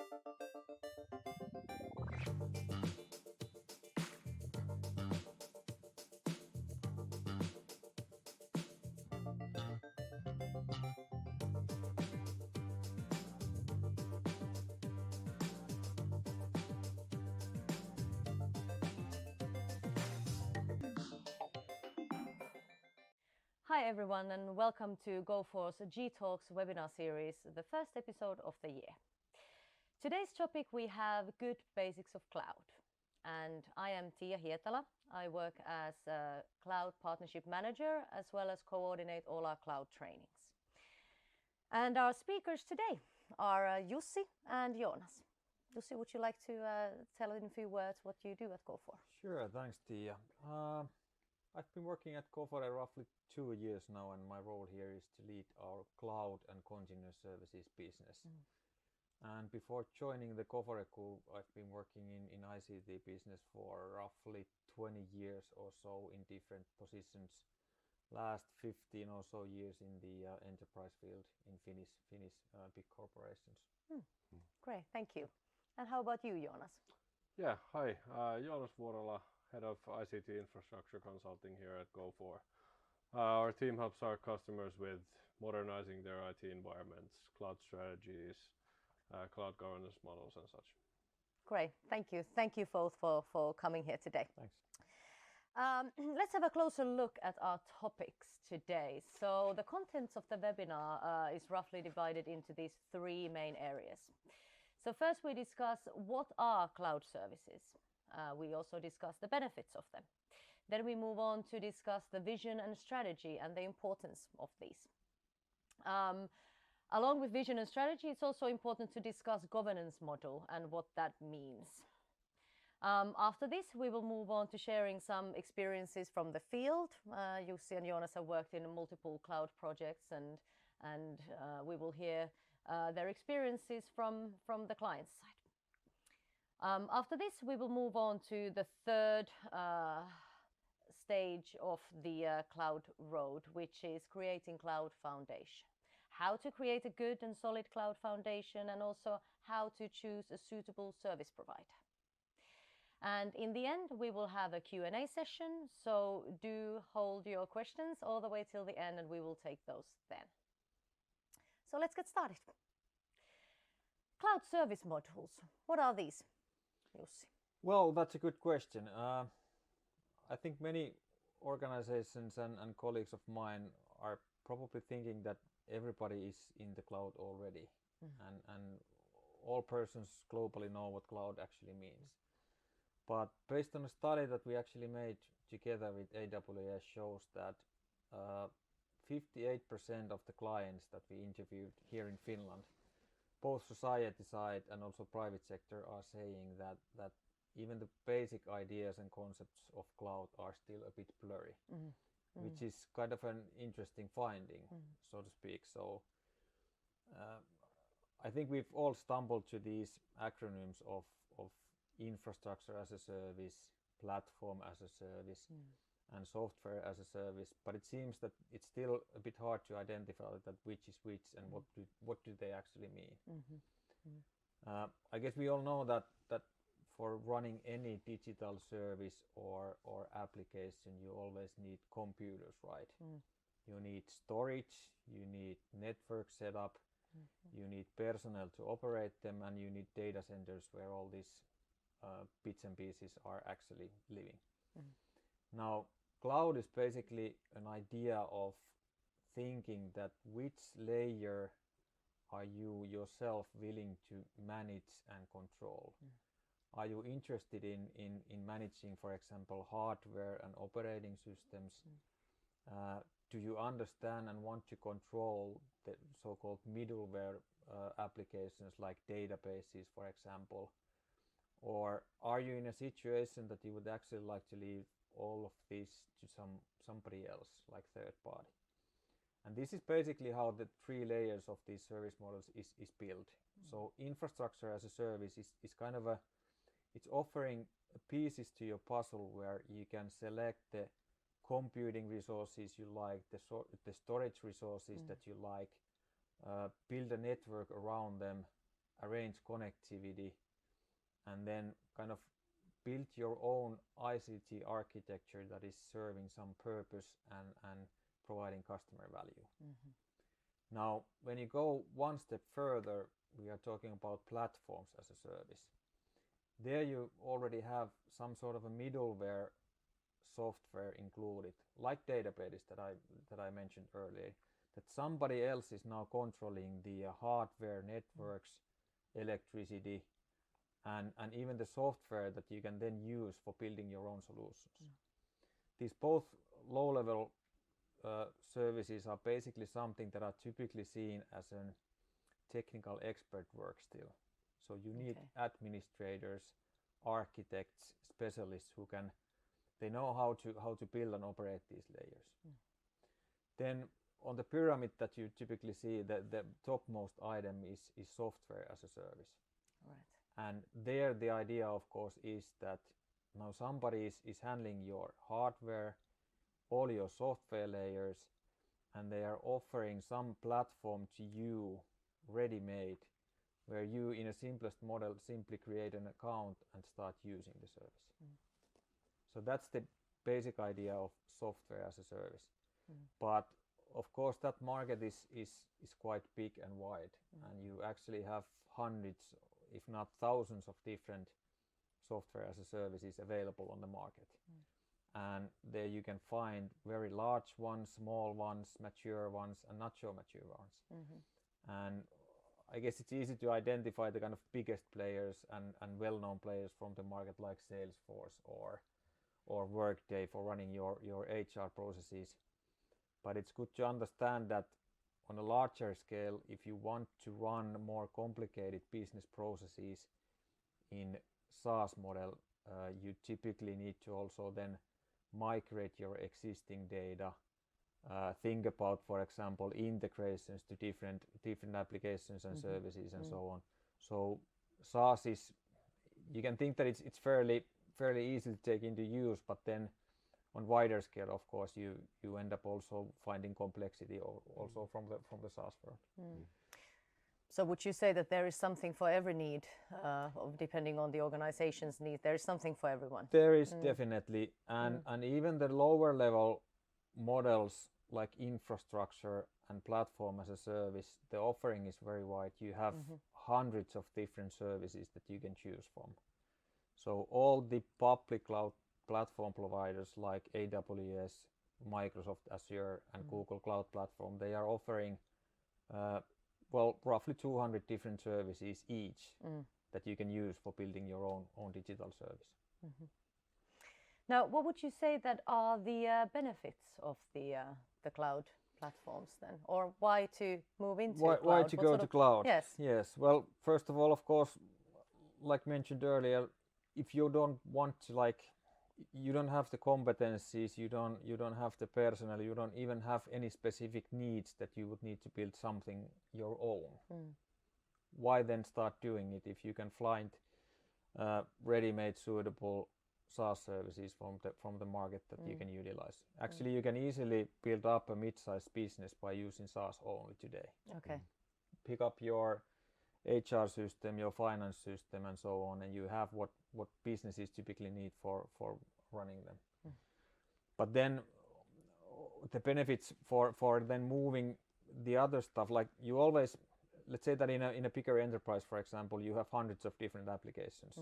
Hi everyone and welcome to Gofore's GTalks webinar series, the first episode of the year. Today's topic we have good basics of cloud. And I am Tia Hietala. I work as a cloud partnership manager as well as coordinate all our cloud trainings. And our speakers today are Jussi and Jonas. Jussi, would you like to tell in a few words what you do at Gofore? Sure, thanks Tia. I've been working at Gofore roughly 2 years now, and my role here is to lead our cloud and continuous services business. And before joining the Gofore group, I've been working in ICT business for roughly 20 years or so in different positions. Last 15 or so years in the enterprise field in Finnish big corporations. Great, thank you. And how about you, Jonas? Yeah, hi, Jonas Vuorola, Head of ICT Infrastructure Consulting here at Gofore. Our team helps our customers with modernizing their IT environments, cloud strategies, cloud governance models and such. Great, thank you. Thank you both for coming here today. Thanks. Let's have a closer look at our topics today. So the contents of the webinar is roughly divided into these 3 main areas. So first we discuss what are cloud services. We also discuss the benefits of them. Then we move on to discuss the vision and strategy and the importance of these. Along with vision and strategy, it's also important to discuss governance model and what that means. After this, we will move on to sharing some experiences from the field. Jussi and Jonas have worked in multiple cloud projects, and we will hear their experiences from the client side. After this, we will move on to the third stage of the cloud road, which is creating cloud foundation. How to create a good and solid cloud foundation, and also how to choose a suitable service provider. And in the end, we will have a Q&A session, so do hold your questions all the way till the end and we will take those then. So let's get started. Cloud service modules, what are these, Jussi? Well, that's a good question. I think many organizations and colleagues of mine are probably thinking that everybody is in the cloud already, and all persons globally know what cloud actually means. But based on a study that we actually made together with AWS shows that 58% of the clients that we interviewed here in Finland, both society side and also private sector, are saying that even the basic ideas and concepts of cloud are still a bit blurry, which is kind of an interesting finding, so to speak. So I think we've all stumbled to these acronyms of infrastructure as a service, platform as a service, and software as a service, but it seems that it's still a bit hard to identify that which is which and what do they actually mean. I guess we all know that for running any digital service or application, you always need computers, right? You need storage, you need network setup, you need personnel to operate them, and you need data centers where all these bits and pieces are actually living. Now, cloud is basically an idea of thinking that which layer are you yourself willing to manage and control. Are you interested in managing, for example, hardware and operating systems? Do you understand and want to control the so-called middleware applications like databases, for example? Or are you in a situation that you would actually like to leave all of this to somebody else, like third party? And this is basically how the 3 layers of these service models is built. So infrastructure as a service is kind of it's offering pieces to your puzzle where you can select the computing resources you like, the storage resources that you like, build a network around them, arrange connectivity, and then kind of build your own ICT architecture that is serving some purpose and providing customer value. Now, when you go one step further, we are talking about platforms as a service. There you already have some sort of a middleware software included, like databases that I mentioned earlier, that somebody else is now controlling the hardware, networks, electricity, and even the software that you can then use for building your own solutions. These both low-level services are basically something that are typically seen as a technical expert work still. So you need administrators, architects, specialists who they know how to build and operate these layers. Then on the pyramid that you typically see, the topmost item is software as a service. Right. And there the idea, of course, is that now somebody is handling your hardware, all your software layers, and they are offering some platform to you ready-made, where you in a simplest model simply create an account and start using the service. So that's the basic idea of software as a service. But of course that market is quite big and wide, and you actually have hundreds, if not thousands, of different software as a services available on the market. And there you can find very large ones, small ones, mature ones, and not so mature ones. And I guess it's easy to identify the kind of biggest players and well-known players from the market, like Salesforce or Workday for running your HR processes. But it's good to understand that on a larger scale, if you want to run more complicated business processes in SaaS model, you typically need to also then migrate your existing data, think about, for example, integrations to different applications and services and so on. So SaaS is, you can think that it's fairly easy to take into use, but then on wider scale, of course, you end up also finding complexity also from the SaaS world. So would you say that there is something for every need, depending on the organization's need? There is something for everyone. There is definitely, and even the lower level models like infrastructure and platform as a service, the offering is very wide. You have hundreds of different services that you can choose from. So all the public cloud platform providers like AWS, Microsoft Azure, and Google Cloud Platform, they are offering roughly 200 different services each that you can use for building your own digital service. Now, what would you say that are the benefits of the cloud platforms then, or why to move into cloud? Why to go to cloud? Yes. Well, first of all, of course, like mentioned earlier, if you don't want to, you don't have the competencies, you don't have the personnel, you don't even have any specific needs that you would need to build something your own. Why then start doing it if you can find ready-made suitable SaaS services from the market that you can utilize? Actually, you can easily build up a mid-sized business by using SaaS only today. Okay. Pick up your HR system, your finance system, and so on, and you have what businesses typically need for running them. But then the benefits for then moving the other stuff, like you always, let's say that in a bigger enterprise, for example, you have hundreds of different applications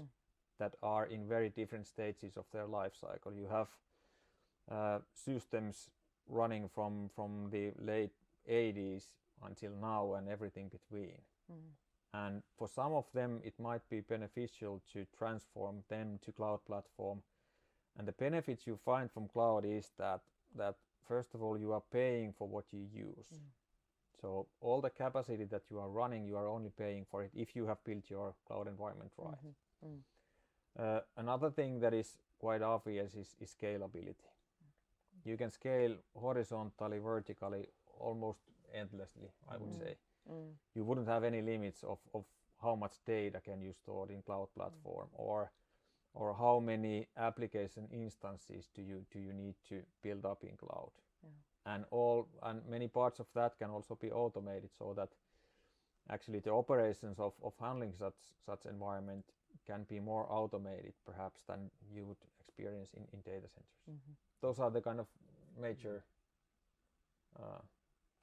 that are in very different stages of their life cycle. You have systems running from the late 80s until now and everything between. And for some of them, it might be beneficial to transform them to cloud platform. And the benefits you find from cloud is that first of all, you are paying for what you use. So all the capacity that you are running, you are only paying for it if you have built your cloud environment right. Another thing that is quite obvious is scalability. You can scale horizontally, vertically, almost endlessly, I would say. You wouldn't have any limits of how much data can you store in cloud platform, or how many application instances do you need to build up in cloud. And many parts of that can also be automated, so that actually the operations of handling such environment can be more automated perhaps than you would experience in data centers. Those are the kind of major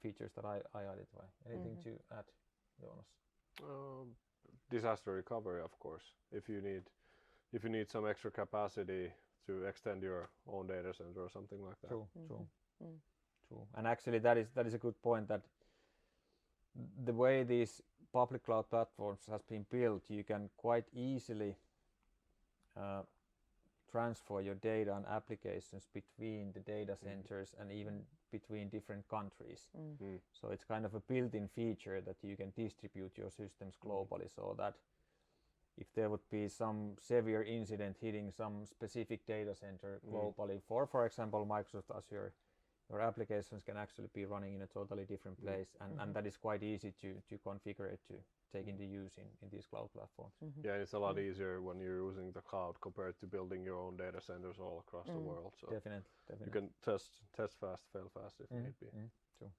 features that I identify. Anything to add, Jonas? Disaster recovery, of course. If you need some extra capacity to extend your own data center or something like that. True. And actually that is a good point, that the way these public cloud platforms has been built, you can quite easily transfer your data and applications between the data centers and even between different countries. So it's kind of a built-in feature that you can distribute your systems globally, so that if there would be some severe incident hitting some specific data center globally, for example Microsoft Azure, your applications can actually be running in a totally different place, and that is quite easy to configure it to take into use in these cloud platforms. Yeah, it's a lot easier when you're using the cloud compared to building your own data centers all across the world. So Definitely. you can test fast, fail fast if need be. True.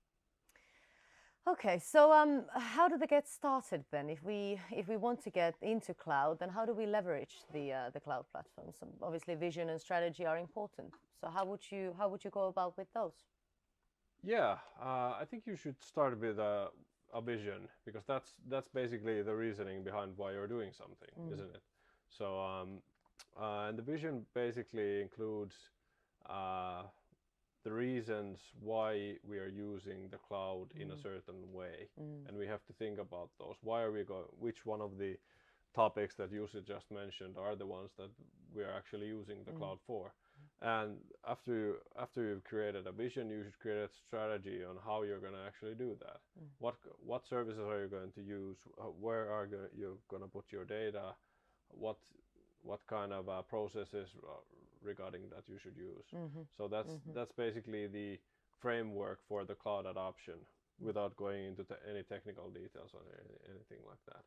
Okay, so how do they get started then? If we want to get into cloud, then how do we leverage the cloud platforms? Obviously, vision and strategy are important. So how would you go about with those? Yeah, I think you should start with a vision, because that's basically the reasoning behind why you're doing something, isn't it? So and the vision basically includes the reasons why we are using the cloud in a certain way, and we have to think about those. Why are we going? Which one of the topics that you just mentioned are the ones that we are actually using the cloud for? And after you've created a vision, you should create a strategy on how you're going to actually do that. What services are you going to use? Where are you going to put your data? What kind of processes regarding that you should use? So that's basically the framework for the cloud adoption, without going into any technical details or anything like that.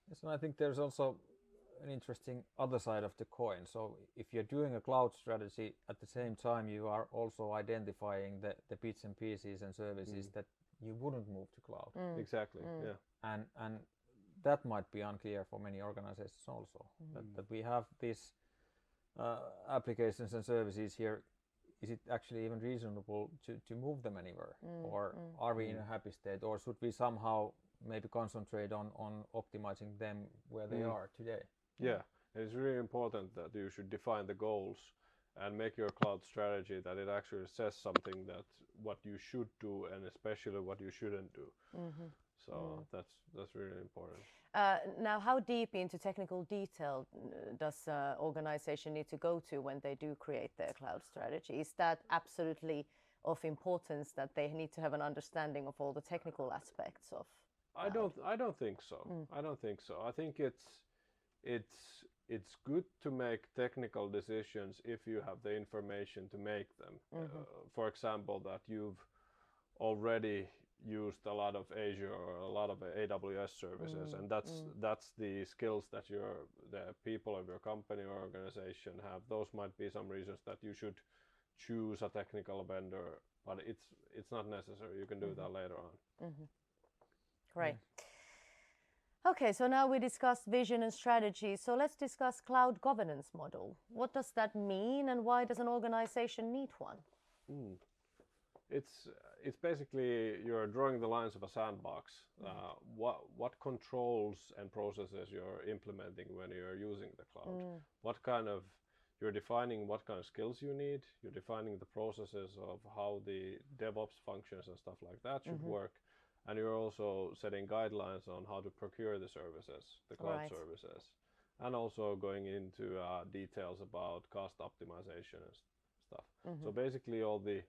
Yes, and I think there's also an interesting other side of the coin. So if you're doing a cloud strategy, at the same time you are also identifying the bits and pieces and services that you wouldn't move to cloud. Exactly. Yeah. And that might be unclear for many organizations also, that we have these applications and services here. Is it actually even reasonable to move them anywhere, or are we in a happy state, or should we somehow maybe concentrate on optimizing them where they are today? Yeah, it's really important that you should define the goals and make your cloud strategy that it actually says something, that what you should do and especially what you shouldn't do. So that's really important. Now, how deep into technical detail does organization need to go to when they do create their cloud strategy? Is that absolutely of importance that they need to have an understanding of all the technical aspects of cloud? I don't think so. I don't think so. I think it's good to make technical decisions if you have the information to make them. For example, that you've already used a lot of Azure or a lot of AWS services, and that's the skills that the people of your company or organization have. Those might be some reasons that you should choose a technical vendor, but it's not necessary. You can do that later on. Great. Okay, so now we discussed vision and strategy. So let's discuss cloud governance model. What does that mean, and why does an organization need one? It's basically you're drawing the lines of a sandbox. What controls and processes you're implementing when you're using the cloud? You're defining what kind of skills you need. You're defining the processes of how the DevOps functions and stuff like that should work. And you're also setting guidelines on how to procure the services, the cloud services, and also going into details about cost optimization and stuff. So basically all the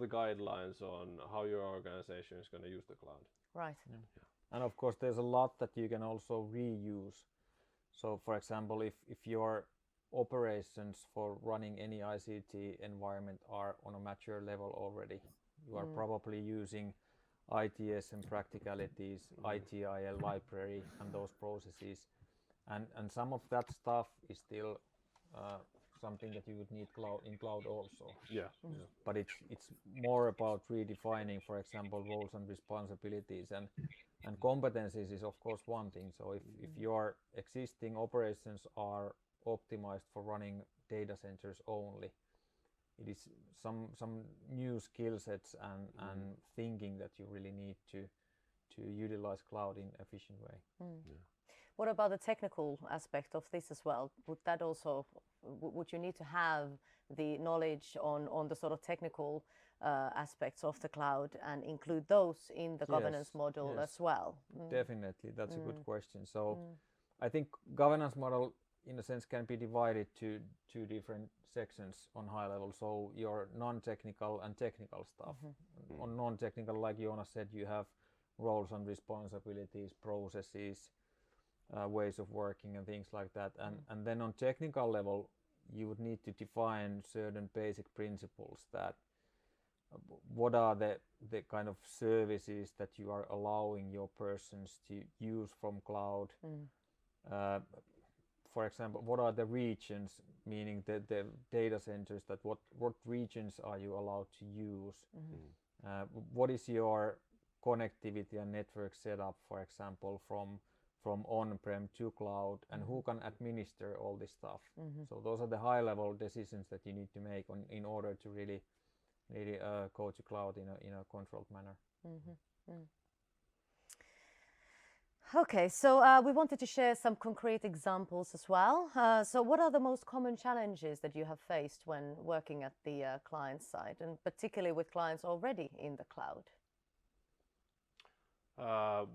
guidelines on how your organization is going to use the cloud. Right. Yeah. And of course there's a lot that you can also reuse. So for example, if your operations for running any ICT environment are on a mature level already, you are probably using ITS and practicalities, ITIL library and those processes, and some of that stuff is still something that you would need in cloud also. But it's more about redefining, for example, roles and responsibilities, and And competencies is of course one thing. So if your existing operations are optimized for running data centers only, it is some new skill sets and thinking that you really need to utilize cloud in efficient way. What about the technical aspect of this as well? Would that also, would you need to have the knowledge on the sort of technical aspects of the cloud and include those in the governance model as well? Definitely, that's a good question. So I think governance model in a sense can be divided to two different sections on high level. So your non-technical and technical stuff. On non-technical, like Jonas said, you have roles and responsibilities, processes, ways of working and things like that. And then on technical level, you would need to define certain basic principles that what are the kind of services that you are allowing your persons to use from cloud. For example, what are the regions, meaning the data centers, that what regions are you allowed to use? What is your connectivity and network setup, for example, from on-prem to cloud, and who can administer all this stuff? So those are the high-level decisions that you need to make in order to really go to cloud in a controlled manner. Okay, so we wanted to share some concrete examples as well. So what are the most common challenges that you have faced when working at the client side, and particularly with clients already in the cloud?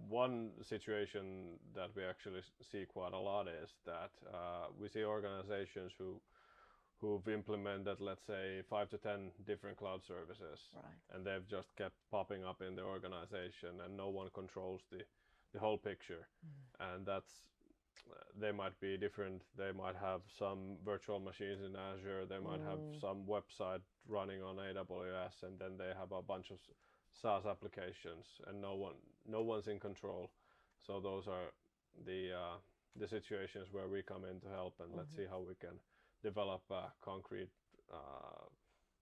One situation that we actually see quite a lot is that we see organizations who've implemented, let's say, 5 to 10 different cloud services, and they've just kept popping up in the organization, and no one controls the whole picture. And that's they might be different. They might have some virtual machines in Azure. They might have some website running on AWS, and then they have a bunch of SaaS applications, and no one's in control. So those are the situations where we come in to help, and let's see how we can develop a concrete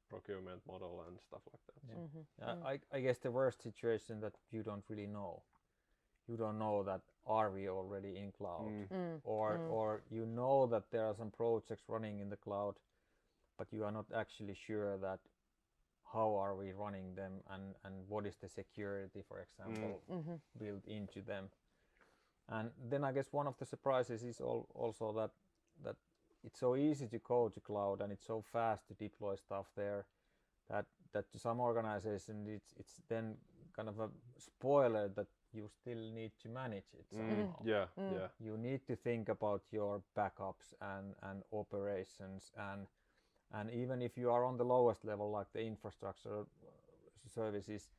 procurement model and stuff like that. I guess the worst situation that you don't really know. You don't know that are we already in cloud, or you know that there are some projects running in the cloud, but you are not actually sure that how are we running them, and what is the security, for example, built into them. And then I guess one of the surprises is also that it's so easy to go to cloud, and it's so fast to deploy stuff there, that to some organizations it's then kind of a spoiler that you still need to manage it somehow. You need to think about your backups and operations, and even if you are on the lowest level, like the infrastructure services,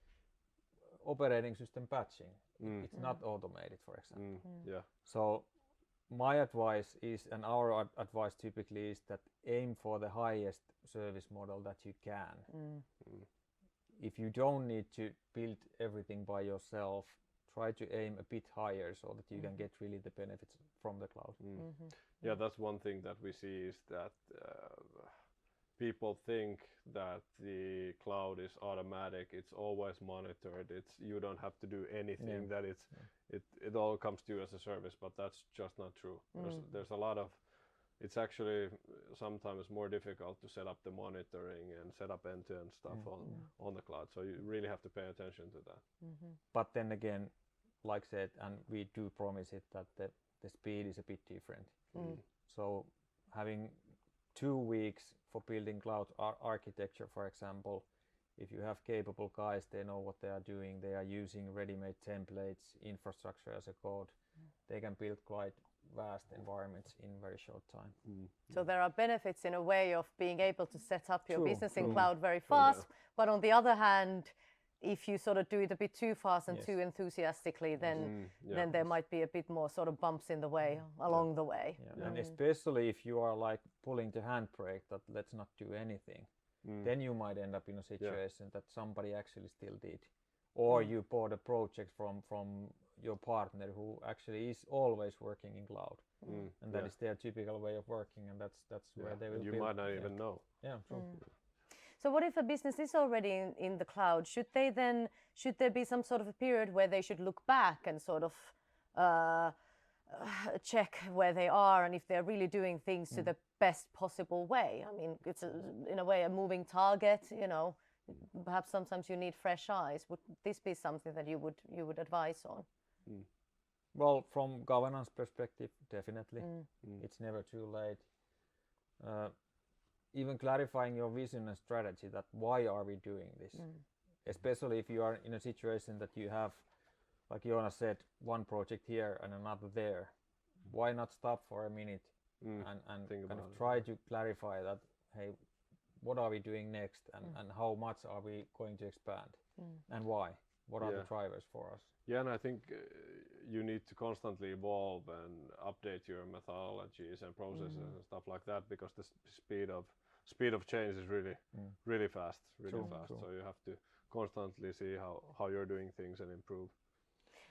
operating system patching, it's not automated, for example. So my advice is, and our advice typically is, that aim for the highest service model that you can. If you don't need to build everything by yourself, try to aim a bit higher so that you can get really the benefits from the cloud. Yeah, that's one thing that we see is that people think that the cloud is automatic. It's always monitored. You don't have to do anything. That it all comes to you as a service, but that's just not true. There's a lot of. It's actually sometimes more difficult to set up the monitoring and set up end-to-end stuff on the cloud. So you really have to pay attention to that. But then again, like said, and we do promise it, that the speed is a bit different. So having 2 weeks for building cloud architecture, for example, if you have capable guys, they know what they are doing, they are using ready-made templates, infrastructure as a code, they can build quite vast environments in very short time. So there are benefits in a way of being able to set up your business in cloud very fast, but on the other hand, if you sort of do it a bit too fast and too enthusiastically, then there might be a bit more sort of bumps in the way along the way. And especially if you are like pulling the handbrake that let's not do anything, then you might end up in a situation that somebody actually still did, or you bought a project from your partner who actually is always working in cloud, and that is their typical way of working, and that's where they will. You might not even know. Yeah, true. So what if a business is already in the cloud? Should there be some sort of a period where they should look back and sort of check where they are and if they're really doing things to the best possible way? I mean, it's in a way a moving target, you know. Perhaps sometimes you need fresh eyes. Would this be something that you would advise on? Well, from governance perspective, definitely. It's never too late. Even clarifying your vision and strategy, that why are we doing this? Especially if you are in a situation that you have, like Joona said, one project here and another there. Why not stop for a minute and kind of try to clarify that, hey, what are we doing next, and how much are we going to expand, and why? What are the drivers for us? Yeah, and I think you need to constantly evolve and update your methodologies and processes and stuff like that, because the speed of change is really fast, True. So you have to constantly see how you're doing things and improve.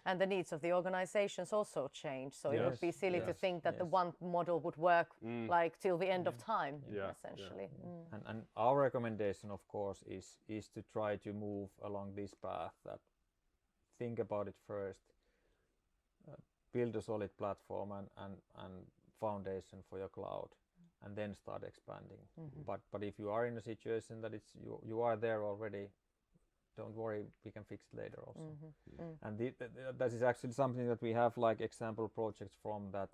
And the needs of the organizations also change. So it would be silly to think that the one model would work like till the end of time, essentially. And our recommendation, of course, is to try to move along this path. That think about it first, build a solid platform and foundation for your cloud, and then start expanding. But if you are in a situation that it's you are there already, don't worry, we can fix it later also. And that is actually something that we have like example projects from that.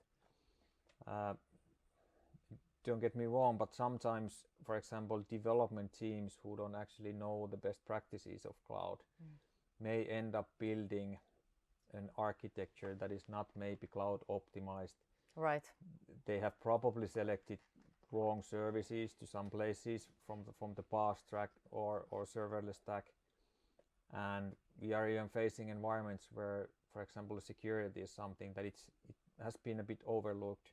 Don't get me wrong, but sometimes, for example, development teams who don't actually know the best practices of cloud may end up building an architecture that is not maybe cloud optimized. Right. They have probably selected wrong services to some places from the PaaS track or serverless stack. And we are even facing environments where, for example, security is something that it has been a bit overlooked,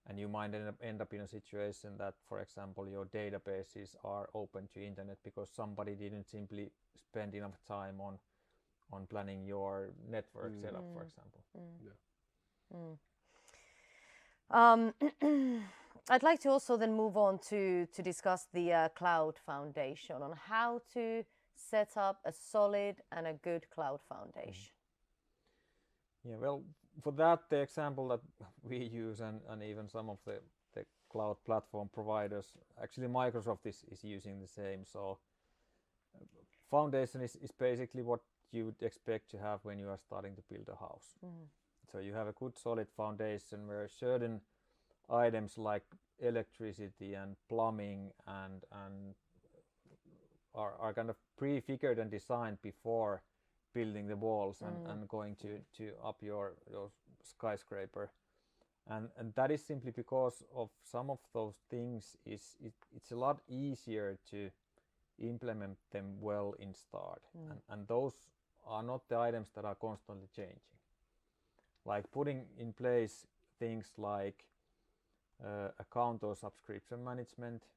and you might end up in a situation that, for example, your databases are open to internet because somebody didn't simply spend enough time on planning your network setup, for example. I'd like to also then move on to discuss the cloud foundation, on how to set up a solid and a good cloud foundation. Yeah, well, for that, the example that we use and even some of the cloud platform providers, actually Microsoft is using the same. So foundation is basically what you would expect to have when you are starting to build a house. So you have a good solid foundation where certain items like electricity and plumbing and are kind of prefigured and designed before building the walls and going to up your skyscraper, and that is simply because of some of those things it's a lot easier to implement them well in start, and those are not the items that are constantly changing, like putting in place things like account or subscription management.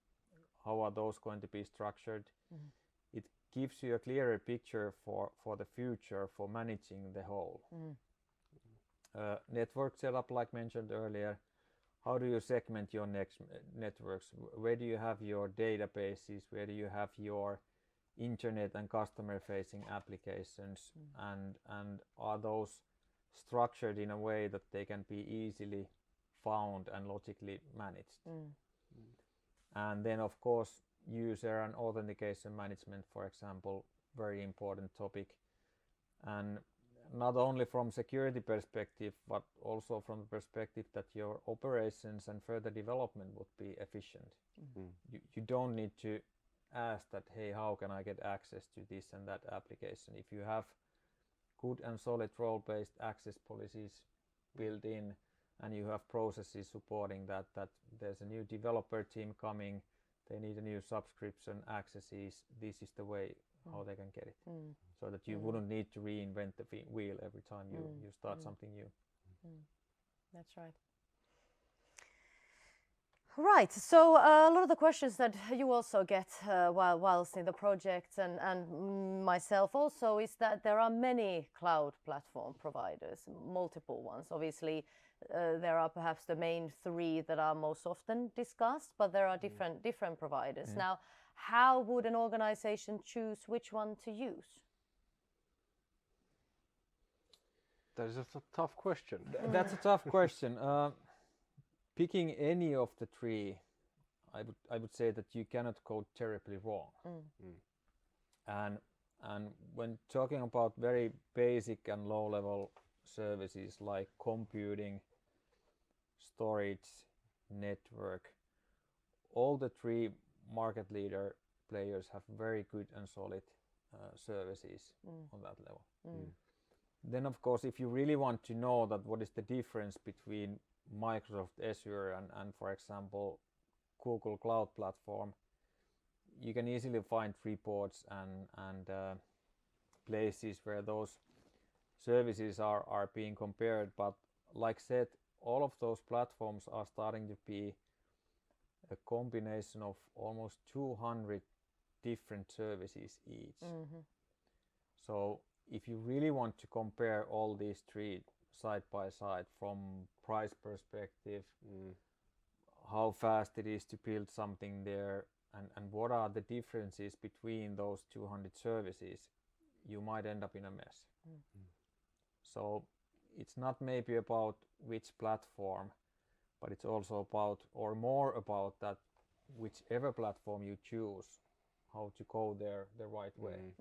How are those going to be structured? It gives you a clearer picture for the future for managing the whole. Network setup, like mentioned earlier, how do you segment your networks? Where do you have your databases? Where do you have your internet and customer facing applications? And are those structured in a way that they can be easily found and logically managed? And then, of course, user and authentication management, for example, very important topic, and not only from security perspective but also from the perspective that your operations and further development would be efficient. You don't need to ask that, hey, how can I get access to this and that application? If you have good and solid role-based access policies built in and you have processes supporting that there's a new developer team coming, they need a new subscription accesses, this is the way how they can get it, so that you wouldn't need to reinvent the wheel every time you start something new. That's right. Right, so a lot of the questions that you also get whilst in the project and myself also is that there are many cloud platform providers, multiple ones. Obviously, there are perhaps the main three that are most often discussed, but there are different providers. Now, how would an organization choose which one to use? That is a tough question. That's a tough question. Picking any of the three, I would say that you cannot go terribly wrong. And when talking about very basic and low level services like computing, storage, network, all the three market leader players have very good and solid services on that level. Then of course, if you really want to know that what is the difference between Microsoft Azure and for example Google Cloud Platform, you can easily find reports and places where those services are being compared. But like said, all of those platforms are starting to be a combination of almost 200 different services each. So if you really want to compare all these three side by side from price perspective, how fast it is to build something there, and what are the differences between those 200 services, you might end up in a mess. So it's not maybe about which platform, but it's also about, or more about, that whichever platform you choose, how to go there the right way.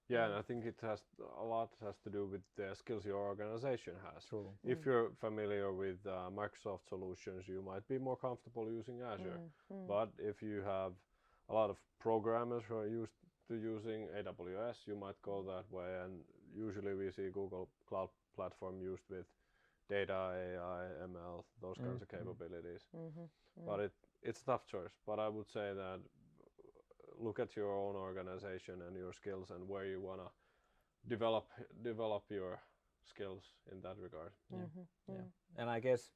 Yeah, and I think it has a lot to do with the skills your organization has. True. If you're familiar with Microsoft solutions, you might be more comfortable using Azure. But if you have a lot of programmers who are used to using AWS, you might go that way. And usually we see Google Cloud Platform used with data, AI, ML, those kinds of capabilities. But it's a tough choice. But I would say that look at your own organization and your skills and where you want to develop your skills in that regard. And I guess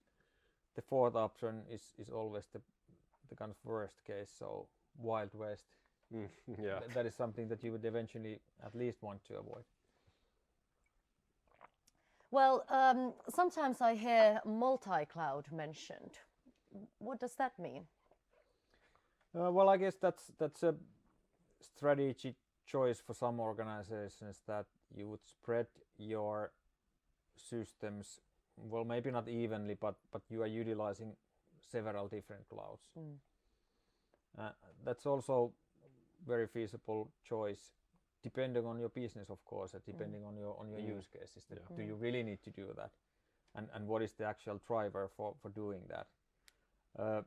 the fourth option is always the kind of worst case, so Wild West. That is something that you would eventually at least want to avoid. Well, sometimes I hear multi-cloud mentioned. What does that mean? Well, I guess that's a strategic choice for some organizations, that you would spread your systems, well, maybe not evenly, but you are utilizing several different clouds. That's also very feasible choice, depending on your business, of course, and depending on your use cases. Do you really need to do that, and what is the actual driver for doing that?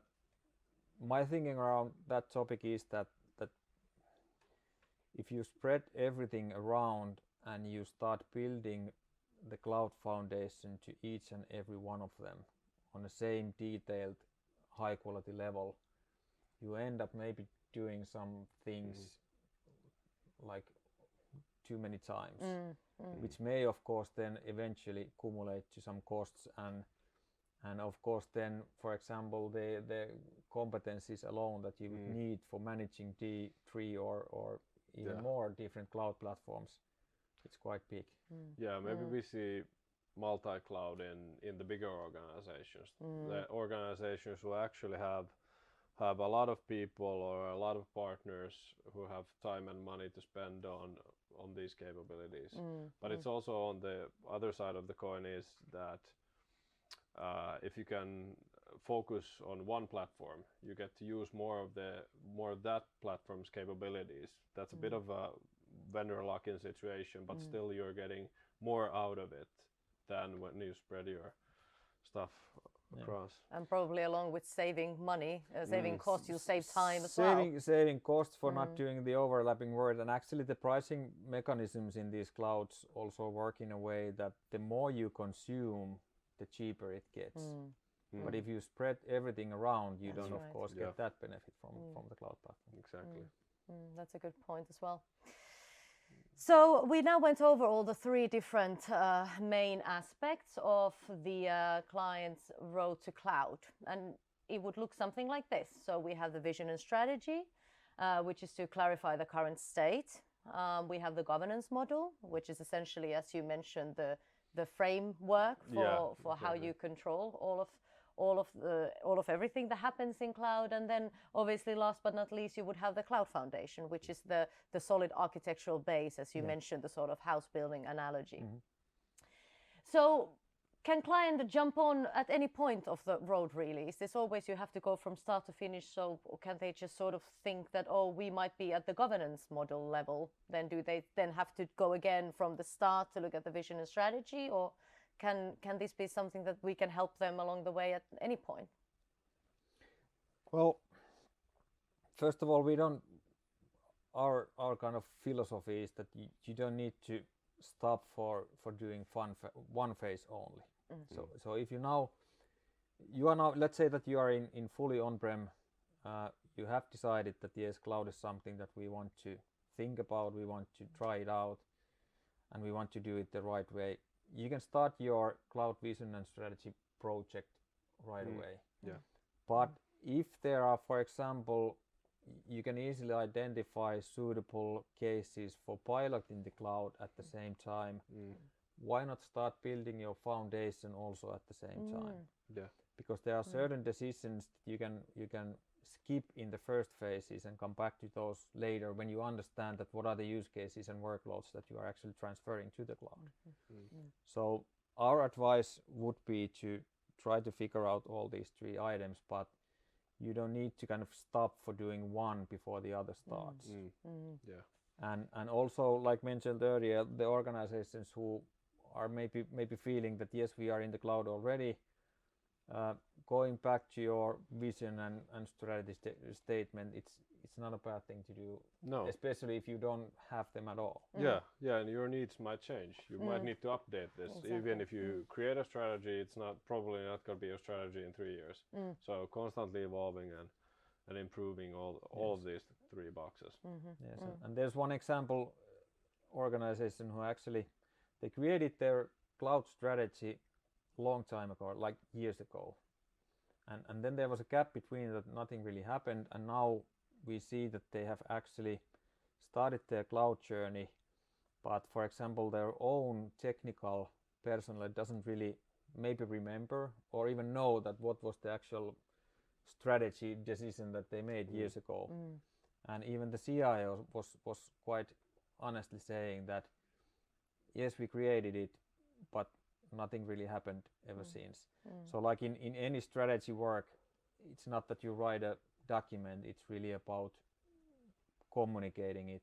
My thinking around that topic is that if you spread everything around and you start building the cloud foundation to each and every one of them on the same detailed high quality level, you end up maybe doing some things like too many times, which may of course then eventually accumulate to some costs, and of course then, for example, the competencies alone that you would need for managing the 3 or even more different cloud platforms, it's quite big. Yeah, maybe we see multi-cloud in the bigger organizations. The organizations who actually have a lot of people or a lot of partners who have time and money to spend on these capabilities. But it's also on the other side of the coin is that if you can focus on one platform, you get to use more of that platform's capabilities. That's a bit of a vendor lock-in situation, but still you're getting more out of it than when you spread your stuff across. And probably along with saving money, saving costs, you'll save time as well. Saving costs for not doing the overlapping work, and actually the pricing mechanisms in these clouds also work in a way that the more you consume, the cheaper it gets. But if you spread everything around, you don't of course get that benefit from the cloud platform. Exactly. That's a good point as well. So we now went over all the 3 different main aspects of the client's road to cloud, and it would look something like this. So we have the vision and strategy, which is to clarify the current state. We have the governance model, which is essentially, as you mentioned, the framework for how you control all of everything that happens in cloud. And then obviously last but not least, you would have the cloud foundation, which is the solid architectural base, as you mentioned, the sort of house building analogy. So can client jump on at any point of the road, really? Is this always you have to go from start to finish? So or can they just sort of think that, oh, we might be at the governance model level? Then do they then have to go again from the start to look at the vision and strategy? Or can this be something that we can help them along the way at any point? Well, first of all, we don't. Our kind of philosophy is that you don't need to stop for doing one phase only. So if you are now, let's say that you are in fully on-prem, you have decided that yes, cloud is something that we want to think about, we want to try it out, and we want to do it the right way. You can start your cloud vision and strategy project right away. Yeah. But if there are, for example, you can easily identify suitable cases for piloting the cloud at the same time. Why not start building your foundation also at the same time? Yeah. Because there are certain decisions that you can skip in the first phases and come back to those later when you understand that what are the use cases and workloads that you are actually transferring to the cloud. So our advice would be to try to figure out all these three items, but you don't need to kind of stop for doing one before the other starts. Yeah. And also, like mentioned earlier, the organizations who are maybe feeling that yes, we are in the cloud already, going back to your vision and strategy statement, it's not a bad thing to do. No. Especially if you don't have them at all. Yeah, and your needs might change. You might need to update this. Exactly. Even if you create a strategy, it's probably not going to be a strategy in 3 years. So constantly evolving and improving all of these three boxes. Yes, and there's one example organization who actually they created their cloud strategy long time ago, like years ago, and then there was a gap between that, nothing really happened, and now we see that they have actually started their cloud journey, but for example their own technical personnel doesn't really maybe remember or even know that what was the actual strategy decision that they made years ago. And even the CIO was quite honestly saying that yes, we created it, but nothing really happened ever since. So like in any strategy work, it's not that you write a document, it's really about communicating it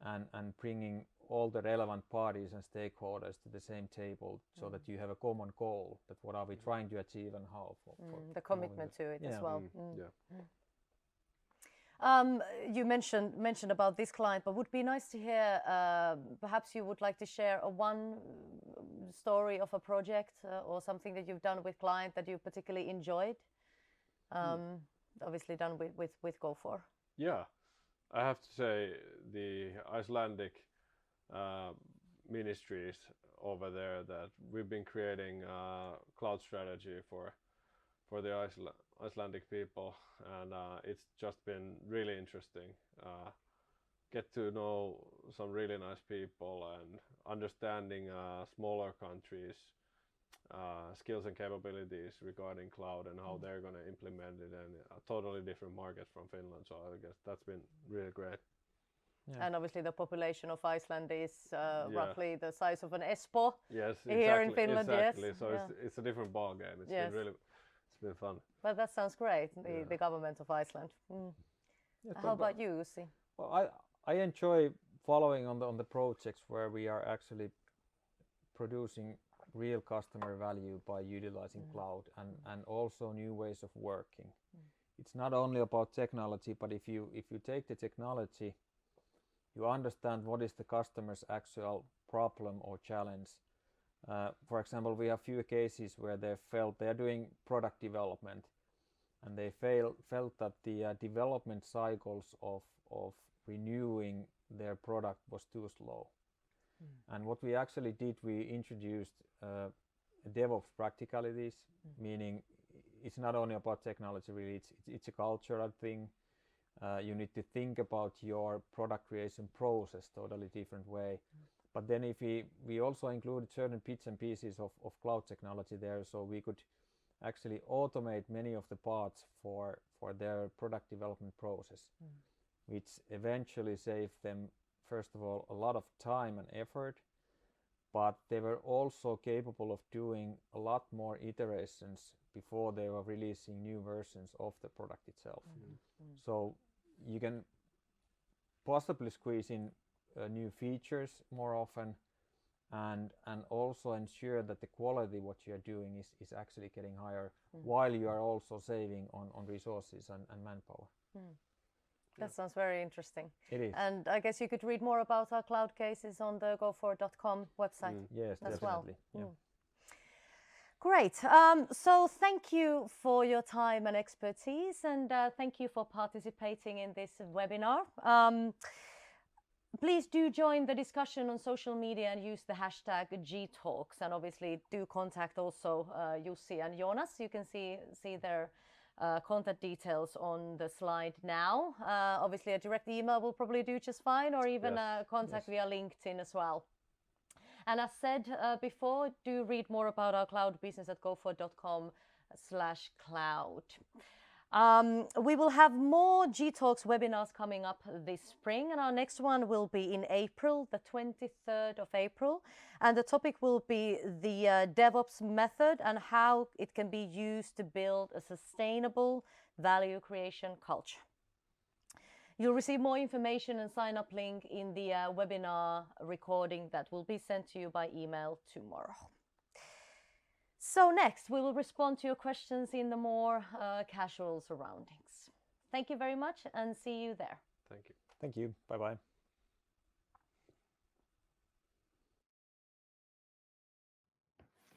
and bringing all the relevant parties and stakeholders to the same table so that you have a common goal, that what are we trying to achieve and how. For the commitment to it as well. You mentioned about this client, but would be nice to hear, perhaps you would like to share one story of a project or something that you've done with client that you particularly enjoyed, obviously done with Gofore. Yeah, I have to say the Icelandic ministries over there, that we've been creating cloud strategy for the Icelandic people, and it's just been really interesting. Get to know some really nice people and understanding smaller countries' skills and capabilities regarding cloud and how they're going to implement it, and a totally different market from Finland. So I guess that's been really great. And obviously the population of Iceland is roughly the size of an Espoo. Yes, here in Finland. Exactly. Yes, so it's a different ball game. It's been fun. But that sounds great. The government of Iceland. How about you, Jussi? Well, I enjoy following on the projects where we are actually producing real customer value by utilizing cloud and also new ways of working. It's not only about technology, but if you take the technology, you understand what is the customer's actual problem or challenge. For example, we have few cases where they are doing product development, and they felt that the development cycles of renewing their product was too slow. And what we actually did, we introduced DevOps practicalities, meaning it's not only about technology really, it's a cultural thing. You need to think about your product creation process totally different way. But then if we also included certain bits and pieces of cloud technology there, so we could actually automate many of the parts for their product development process, which eventually saved them, first of all, a lot of time and effort, but they were also capable of doing a lot more iterations before they were releasing new versions of the product itself. So you can possibly squeeze in new features more often, and also ensure that the quality what you are doing is actually getting higher, while you are also saving on resources and manpower. That sounds very interesting. It is. And I guess you could read more about our cloud cases on the gofore.com website. Yes, as definitely. well. Yeah. Great. So thank you for your time and expertise, and thank you for participating in this webinar. Please do join the discussion on social media and use the hashtag GTalks, and obviously do contact also Jussi and Jonas. You can see their contact details on the slide now. Obviously a direct email will probably do just fine, or even contact via LinkedIn as well. And as said before, do read more about our cloud business at gofore.com/cloud. We will have more GTalks webinars coming up this spring, and our next one will be in April, the 23rd of April. And the topic will be the DevOps method and how it can be used to build a sustainable value creation culture. You'll receive more information and sign up link in the webinar recording that will be sent to you by email tomorrow. So next, we will respond to your questions in the more casual surroundings. Thank you very much and see you there. Thank you. Thank you. Bye-bye.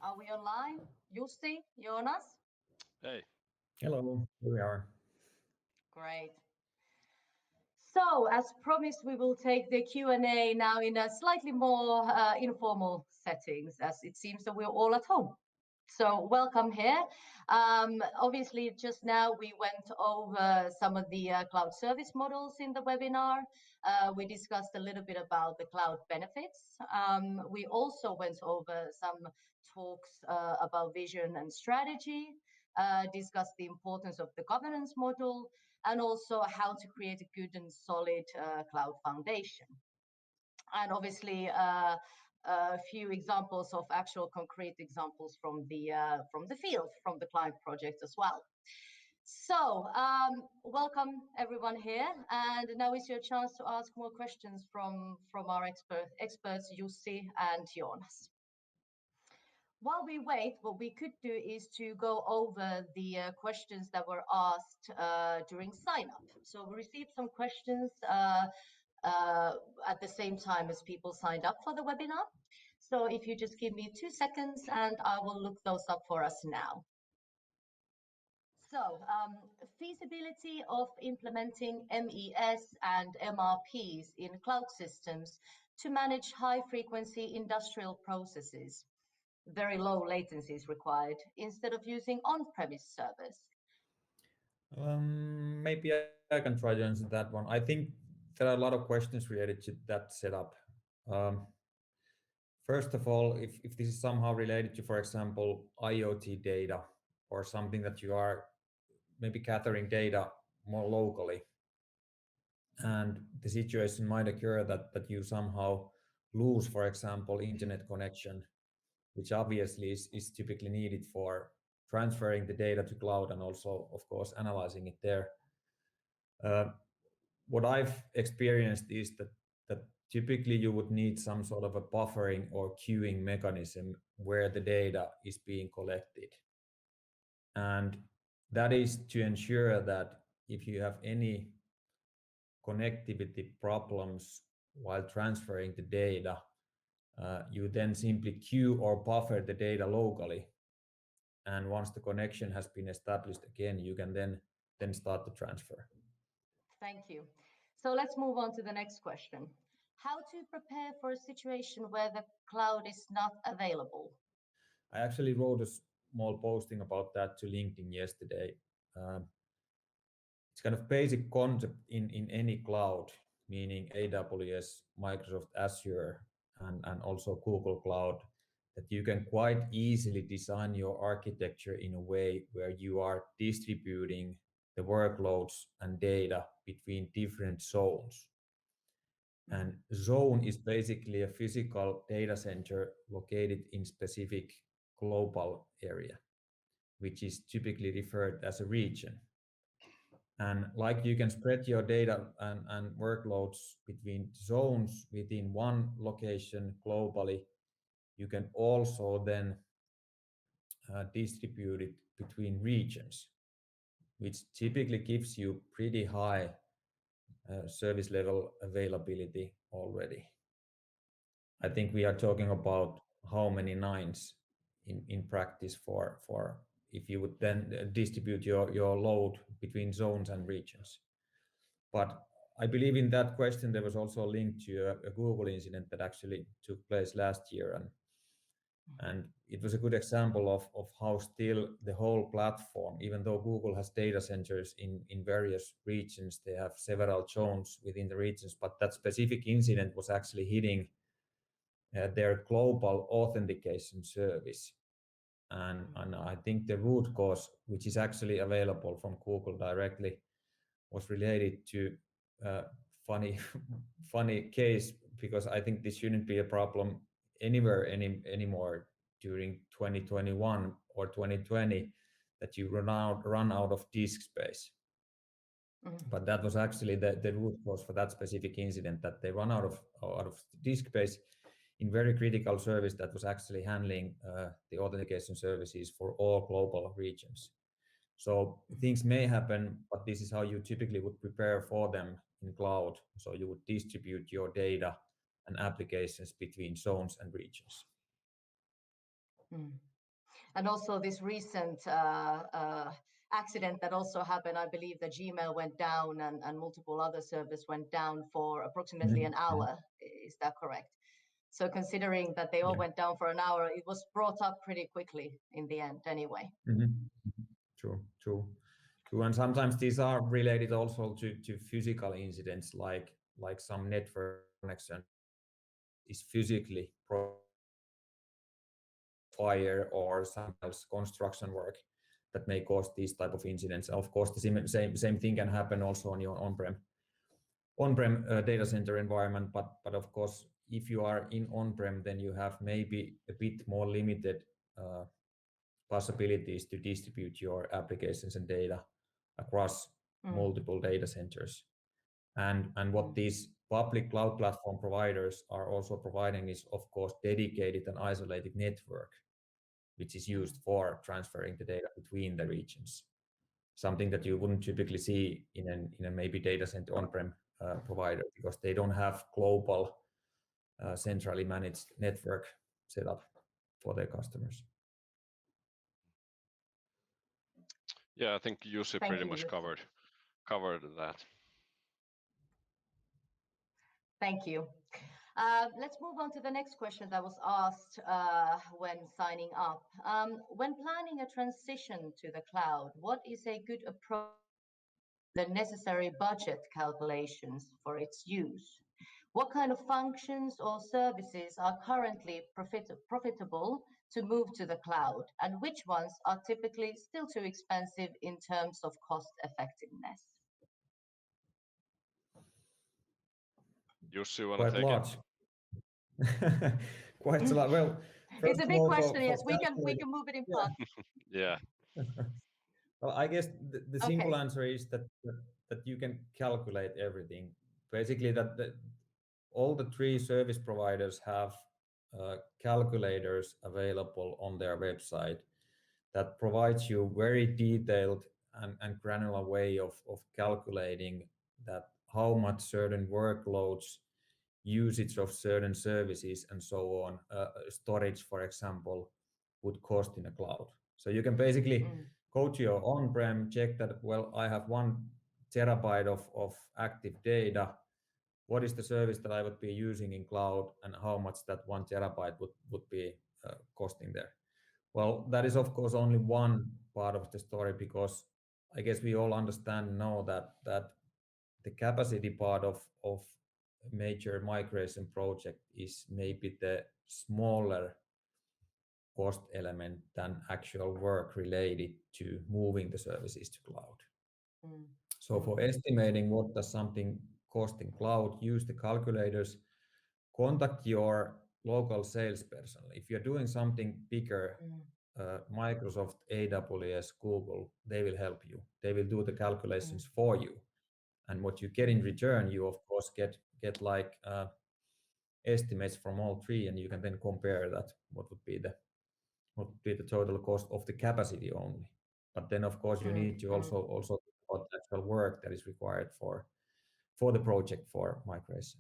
Are we online? Jussi, Jonas? Hey. Hello, here we are. Great. So, as promised, we will take the Q&A now in a slightly more informal settings, as it seems that we're all at home. So welcome here. Obviously, just now we went over some of the cloud service models in the webinar. We discussed a little bit about the cloud benefits. We also went over some talks about vision and strategy, discussed the importance of the governance model, and also how to create a good and solid cloud foundation. And obviously, a few examples of actual concrete examples from the field, from the client project as well. So welcome everyone here, and now is your chance to ask more questions from our experts Jussi and Jonas. While we wait, what we could do is to go over the questions that were asked during sign up. So we received some questions at the same time as people signed up for the webinar. So if you just give me 2 seconds and I will look those up for us now. So feasibility of implementing MES and MRPs in cloud systems to manage high frequency industrial processes. Very low latency is required instead of using on-premise servers. Maybe I can try to answer that one. I think there are a lot of questions related to that setup. First of all, if this is somehow related to, for example, IoT data or something that you are maybe gathering data more locally, and the situation might occur that you somehow lose, for example, internet connection, which obviously is typically needed for transferring the data to cloud and also, of course, analyzing it there. What I've experienced is that typically you would need some sort of a buffering or queuing mechanism where the data is being collected. And that is to ensure that if you have any connectivity problems while transferring the data, you then simply queue or buffer the data locally. And once the connection has been established again, you can then start the transfer. Thank you. So let's move on to the next question. How to prepare for a situation where the cloud is not available? I actually wrote a small posting about that to LinkedIn yesterday. It's kind of basic concept in any cloud, meaning AWS, Microsoft Azure, and also Google Cloud, that you can quite easily design your architecture in a way where you are distributing the workloads and data between different zones. And zone is basically a physical data center located in specific global area, which is typically referred as a region. And like you can spread your data and workloads between zones within one location globally, you can also then distribute it between regions, which typically gives you pretty high service level availability already. I think we are talking about how many nines in practice for if you would then distribute your load between zones and regions. But I believe in that question there was also a link to a Google incident that actually took place last year, and it was a good example of how still the whole platform, even though Google has data centers in various regions, they have several zones within the regions, but that specific incident was actually hitting their global authentication service. And I think the root cause, which is actually available from Google directly, was related to funny funny case, because I think this shouldn't be a problem anywhere anymore during 2021 or 2020, that you run out of disk space. But that was actually the root cause for that specific incident, that they run out of disk space in very critical service that was actually handling the authentication services for all global regions. So things may happen, but this is how you typically would prepare for them in cloud. So you would distribute your data and applications between zones and regions. And also this recent accident that also happened, I believe the Gmail went down and multiple other servers went down for approximately an hour. Is that correct? So considering that they all went down for an hour, it was brought up pretty quickly in the end anyway. True. And sometimes these are related also to physical incidents, like some network connection is physically fire or some else construction work that may cause these type of incidents. Of course, the same thing can happen also on your on-prem data center environment, but of course, if you are in on-prem, then you have maybe a bit more limited possibilities to distribute your applications and data across multiple data centers. And what these public cloud platform providers are also providing is, of course, dedicated and isolated network, which is used for transferring the data between the regions. Something that you wouldn't typically see in a maybe data center on-prem provider, because they don't have global centrally managed network setup for their customers. Yeah, I think Jussi pretty much covered that. Thank you. Let's move on to the next question that was asked when signing up. When planning a transition to the cloud, what is a good approach? The necessary budget calculations for its use. What kind of functions or services are currently profitable to move to the cloud, and which ones are typically still too expensive in terms of cost effectiveness? Jussi, want to take it? Quite a lot. Well, it's a big question. Yes, we can move it in parts. Yeah. Well, I guess the simple answer is that you can calculate everything. Basically, all the three service providers have calculators available on their website that provides you very detailed and granular way of calculating that how much certain workloads, usage of certain services, and so on, storage, for example, would cost in a cloud. So you can basically go to your on-prem, check that, well, I have 1 terabyte of active data. What is the service that I would be using in cloud, and how much that 1 terabyte would be costing there? Well, that is of course only one part of the story, because I guess we all understand and know that the capacity part of a major migration project is maybe the smaller cost element than actual work related to moving the services to cloud. So for estimating what does something cost in cloud, use the calculators, contact your local salesperson. If you're doing something bigger, Microsoft, AWS, Google, they will help you. They will do the calculations for you. And what you get in return, you of course get like estimates from all three, and you can then compare that what would be the total cost of the capacity only. But then of course you need to also think about the actual work that is required for the project for migration.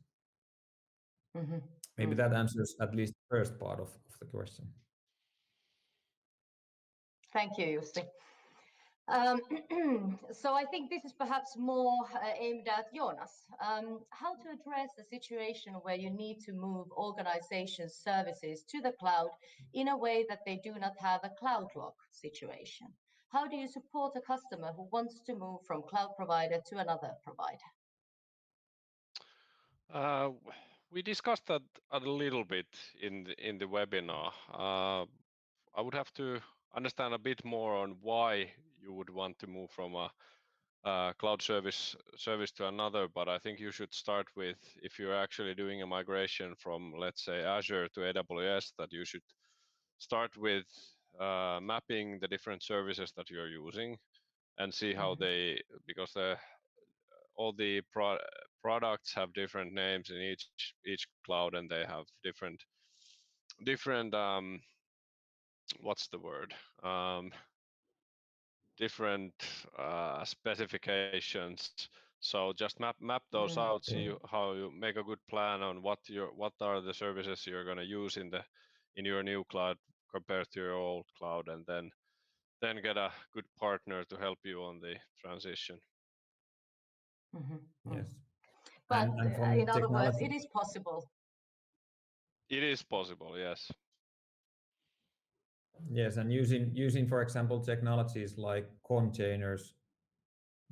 Maybe that answers at least the first part of the question. Thank you, Jussi. So I think this is perhaps more aimed at Jonas. How to address the situation where you need to move organizations' services to the cloud in a way that they do not have a cloud lock situation? How do you support a customer who wants to move from cloud provider to another provider? We discussed that a little bit in the webinar. I would have to understand a bit more on why you would want to move from a cloud service to another, but I think you should start with, if you're actually doing a migration from, let's say, Azure to AWS, that you should start with mapping the different services that you're using and see how they, because all the products have different names in each cloud, and they have different what's the word, different specifications. So just map those out, see how you make a good plan on what are the services you're going to use in your new cloud compared to your old cloud, and then get a good partner to help you on the transition. Yes. But and from in other words, technology, it is possible. It is possible, yes. yes, and using for example technologies like containers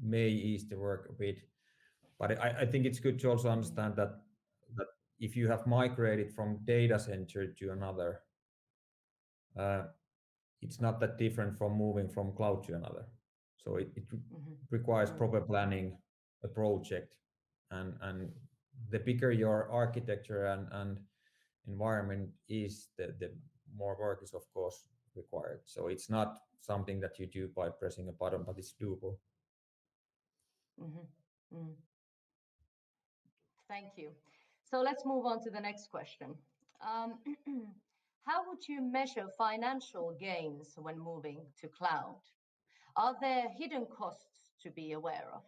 may ease the work a bit. But I think it's good to also understand that if you have migrated from data center to another, it's not that different from moving from cloud to another. So it requires proper planning, a project, and the bigger your architecture and environment is, the more work is of course required. So it's not something that you do by pressing a button, but it's doable. Thank you. So let's move on to the next question. How would you measure financial gains when moving to cloud? Are there hidden costs to be aware of?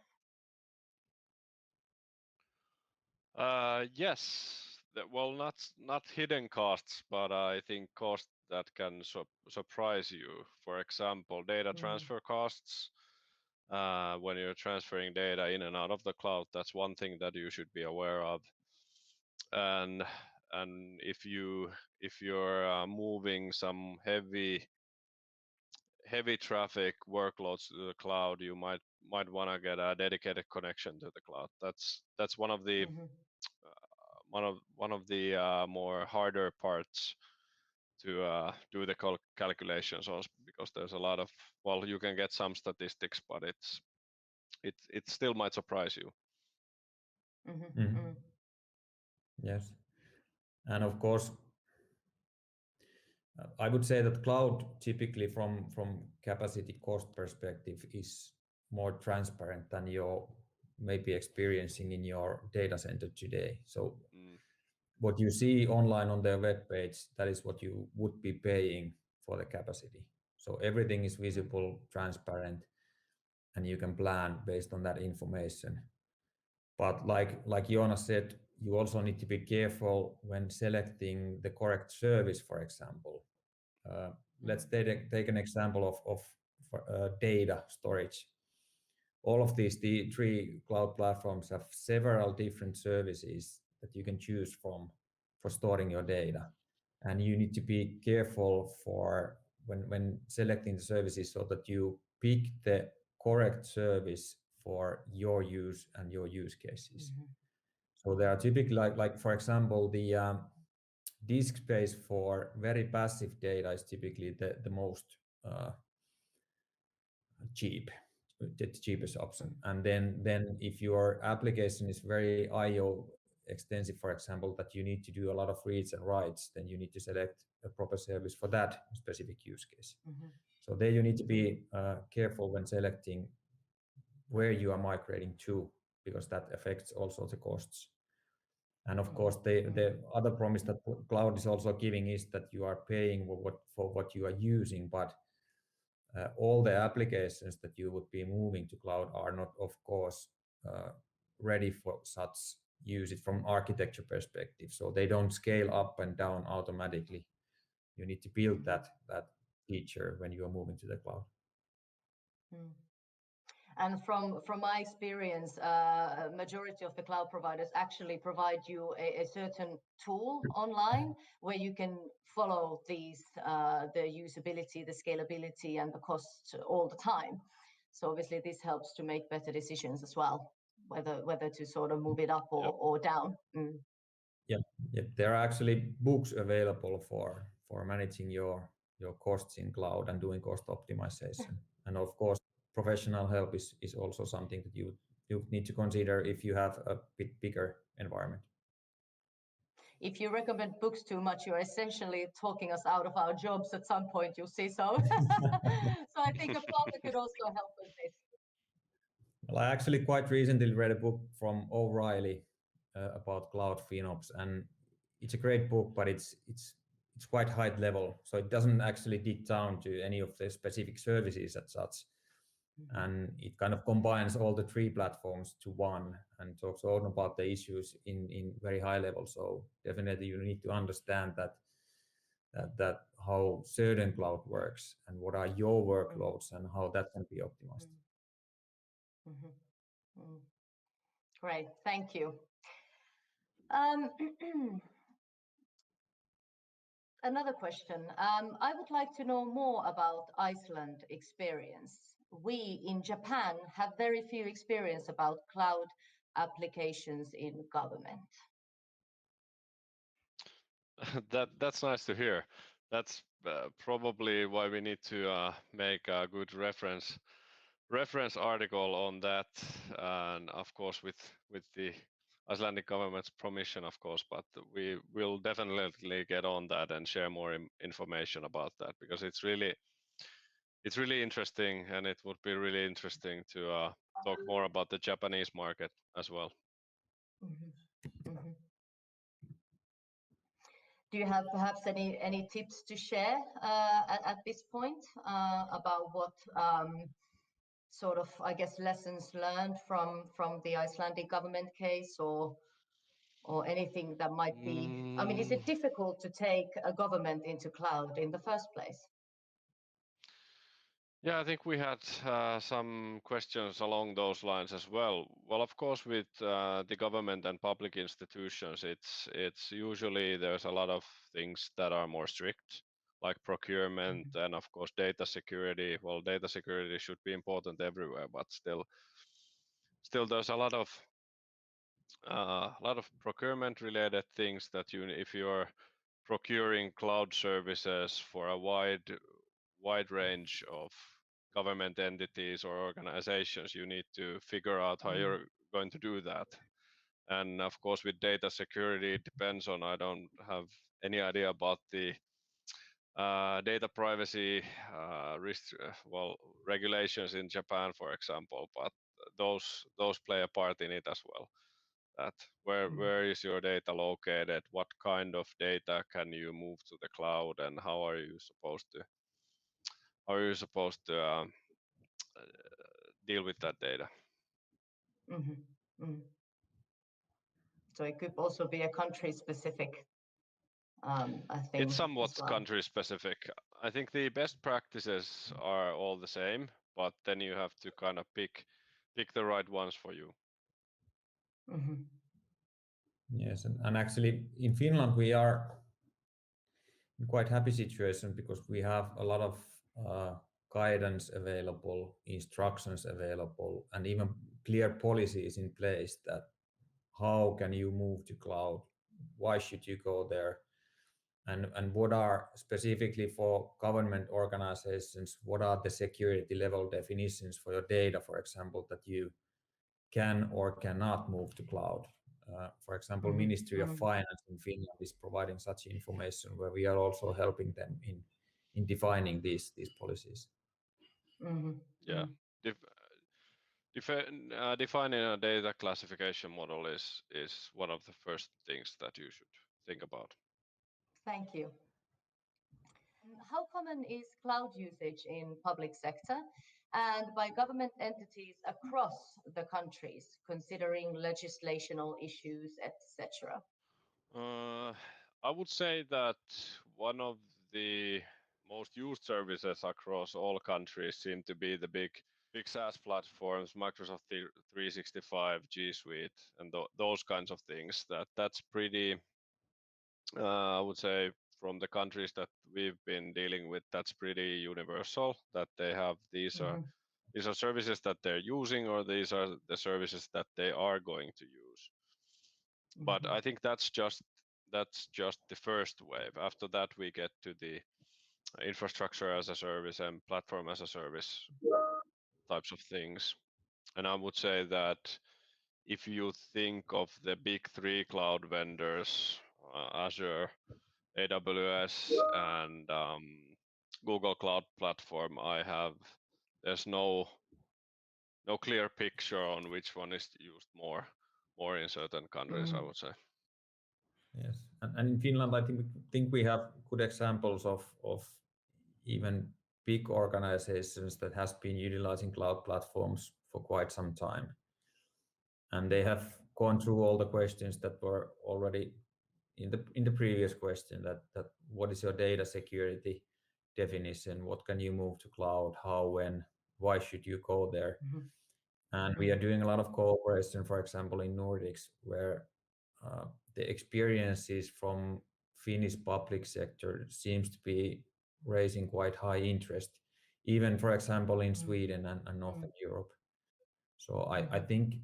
Yes. Well, not hidden costs, but I think costs that can surprise you. For example, data transfer costs. When you're transferring data in and out of the cloud, that's one thing that you should be aware of. And if you're moving some heavy traffic workloads to the cloud, you might want to get a dedicated connection to the cloud. That's one of the more harder parts to do the calculations on, because there's a lot of, well, you can get some statistics, but it still might surprise you. Yes, and of course I would say that cloud typically from capacity cost perspective is more transparent than you're maybe experiencing in your data center today. So what you see online on their web page, that is what you would be paying for the capacity. So everything is visible, transparent, and you can plan based on that information. But like Jonas said, you also need to be careful when selecting the correct service, for example. Let's take an example of data storage. All of these three cloud platforms have several different services that you can choose from for storing your data. And you need to be careful for when selecting the services so that you pick the correct service for your use and your use cases. So there are typically like for example, the disk space for very passive data is typically the most cheap, the cheapest option. And then if your application is very IO extensive, for example, that you need to do a lot of reads and writes, then you need to select a proper service for that specific use case. So there you need to be careful when selecting where you are migrating to, because that affects also the costs. And of course, the other promise that cloud is also giving is that you are paying for what you are using, but all the applications that you would be moving to cloud are not, of course, ready for such usage from architecture perspective. So they don't scale up and down automatically. You need to build that feature when you are moving to the cloud. And from my experience, majority of the cloud providers actually provide you a certain tool online where you can follow these, the usability, the scalability, and the costs all the time. So obviously this helps to make better decisions as well, whether to sort of move it up or down. Yeah, there are actually books available for managing your costs in cloud and doing cost optimization. And of course, professional help is also something that you need to consider if you have a bit bigger environment. If you recommend books too much, you're essentially talking us out of our jobs at some point, you'll see. So I think a partner could also help with this. Well, I actually quite recently read a book from O'Reilly about cloud FinOps, and it's a great book, but it's quite high level, so it doesn't actually dig down to any of the specific services as such. And it kind of combines all the three platforms to one and talks all about the issues in very high level. So definitely you need to understand that how certain cloud works and what are your workloads and how that can be optimized. Great, thank you. Another question. I would like to know more about Iceland experience. We in Japan have very few experience about cloud applications in government. That's nice to hear. That's probably why we need to make a good reference article on that, and of course with the Icelandic government's permission, of course, but we will definitely get on that and share more information about that, because it's really interesting, and it would be really interesting to talk more about the Japanese market as well. Do you have perhaps any tips to share at this point about what sort of, I guess, lessons learned from the Icelandic government case, or anything that might be? I mean, is it difficult to take a government into cloud in the first place? Yeah, I think we had some questions along those lines as well. Well, of course, with the government and public institutions, it's usually there's a lot of things that are more strict, like procurement and of course data security. Well, data security should be important everywhere, but still there's a lot of procurement related things that if you're procuring cloud services for a wide range of government entities or organizations, you need to figure out how you're going to do that. And of course, with data security, it depends on, I don't have any idea about the data privacy regulations in Japan, for example, but those play a part in it as well. That where is your data located, what kind of data can you move to the cloud, and how are you supposed to deal with that data. So it could also be a country specific thing. It's somewhat well. country specific. I think the best practices are all the same, but then you have to kind of pick the right ones for you. Yes, and actually in Finland we are in quite happy situation because we have a lot of guidance available, instructions available, and even clear policies in place that how can you move to cloud, why should you go there, and what are specifically for government organizations, what are the security level definitions for your data, for example, that you can or cannot move to cloud. For example, Ministry of Finance in Finland is providing such information where we are also helping them in defining these policies. Yeah. Defining a data classification model is one of the first things that you should think about. Thank you. How common is cloud usage in public sector and by government entities across the countries, considering legislational issues, etc.? I would say that one of the most used services across all countries seem to be the big SaaS platforms, Microsoft 365, G Suite, and those kinds of things. That's pretty. I would say from the countries that we've been dealing with, that's pretty universal. That they have these are services that they're using, or these are the services that they are going to use. But I think that's just the first wave. After that, we get to the infrastructure as a service and platform as a service types of things. And I would say that if you think of the big three cloud vendors, Azure, AWS, and Google Cloud Platform, there's no clear picture on which one is used more in certain countries, I would say. Yes, and in Finland, I think we have good examples of even big organizations that has been utilizing cloud platforms for quite some time, and they have gone through all the questions that were already in the previous question. That what is your data security definition? What can you move to cloud? How, when, why should you go there? And we are doing a lot of cooperation, for example, in Nordics, where the experiences from Finnish public sector seems to be raising quite high interest, even for example in Sweden and Northern Europe. So I think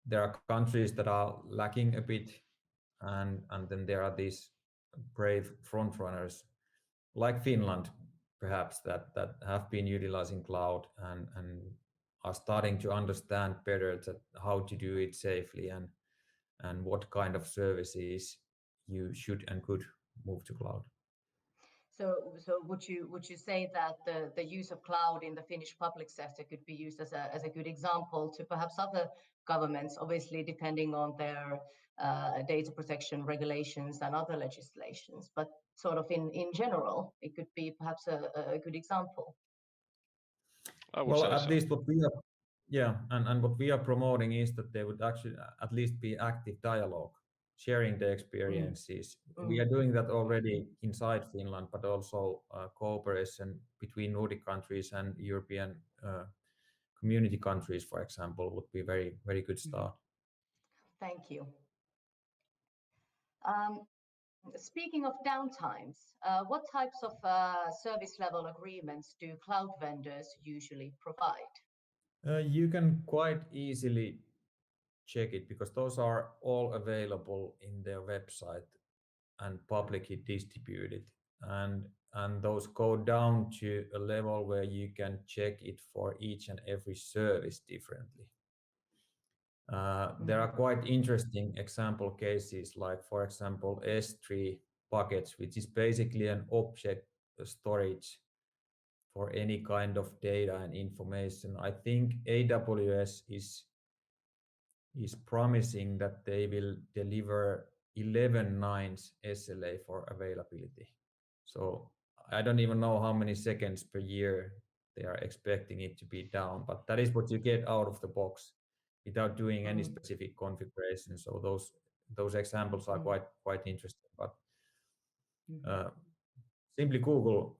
there are countries that are lacking a bit, and then there are these brave front runners like Finland, perhaps that have been utilizing cloud and are starting to understand better that how to do it safely and what kind of services you should and could move to cloud. So would you say that the use of cloud in the Finnish public sector could be used as a good example to perhaps other governments, obviously depending on their data protection regulations and other legislations, but sort of in general, it could be perhaps a good example. I would Well, say at so. least what we are, yeah, and what we are promoting is that there would actually at least be active dialogue, sharing the experiences. We are doing that already inside Finland, but also cooperation between Nordic countries and European community countries, for example, would be very good start. Thank you. Speaking of downtimes, what types of service level agreements do cloud vendors usually provide? You can quite easily check it because those are all available in their website and publicly distributed, and those go down to a level where you can check it for each and every service differently. There are quite interesting example cases, like for example S3 buckets, which is basically an object storage for any kind of data and information. I think AWS is promising that they will deliver 11 nines SLA for availability. So I don't even know how many seconds per year they are expecting it to be down, but that is what you get out of the box without doing any specific configuration. So those examples are quite interesting. But simply Google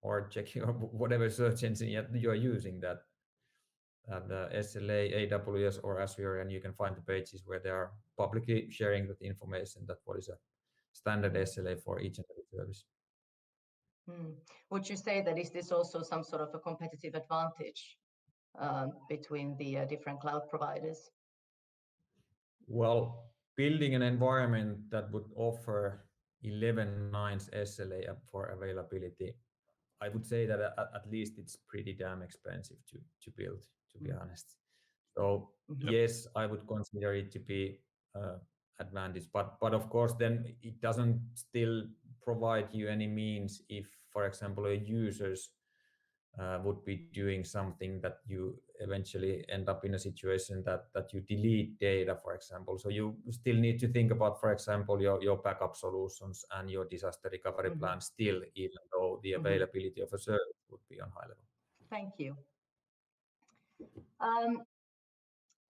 or check your whatever search engine you are using that the SLA, AWS or Azure, and you can find the pages where they are publicly sharing that information, that what is a standard SLA for each and every service. Would you say that is this also some sort of a competitive advantage between the different cloud providers? Well, building an environment that would offer 11.9's SLA for availability, I would say that at least it's pretty damn expensive to build, to be honest. So yes, I would consider it to be advantage, but of course then it doesn't still provide you any means if, for example, a users would be doing something that you eventually end up in a situation that you delete data, for example. So you still need to think about, for example, your backup solutions and your disaster recovery plan still, even though the availability of a service would be on high level. Thank you.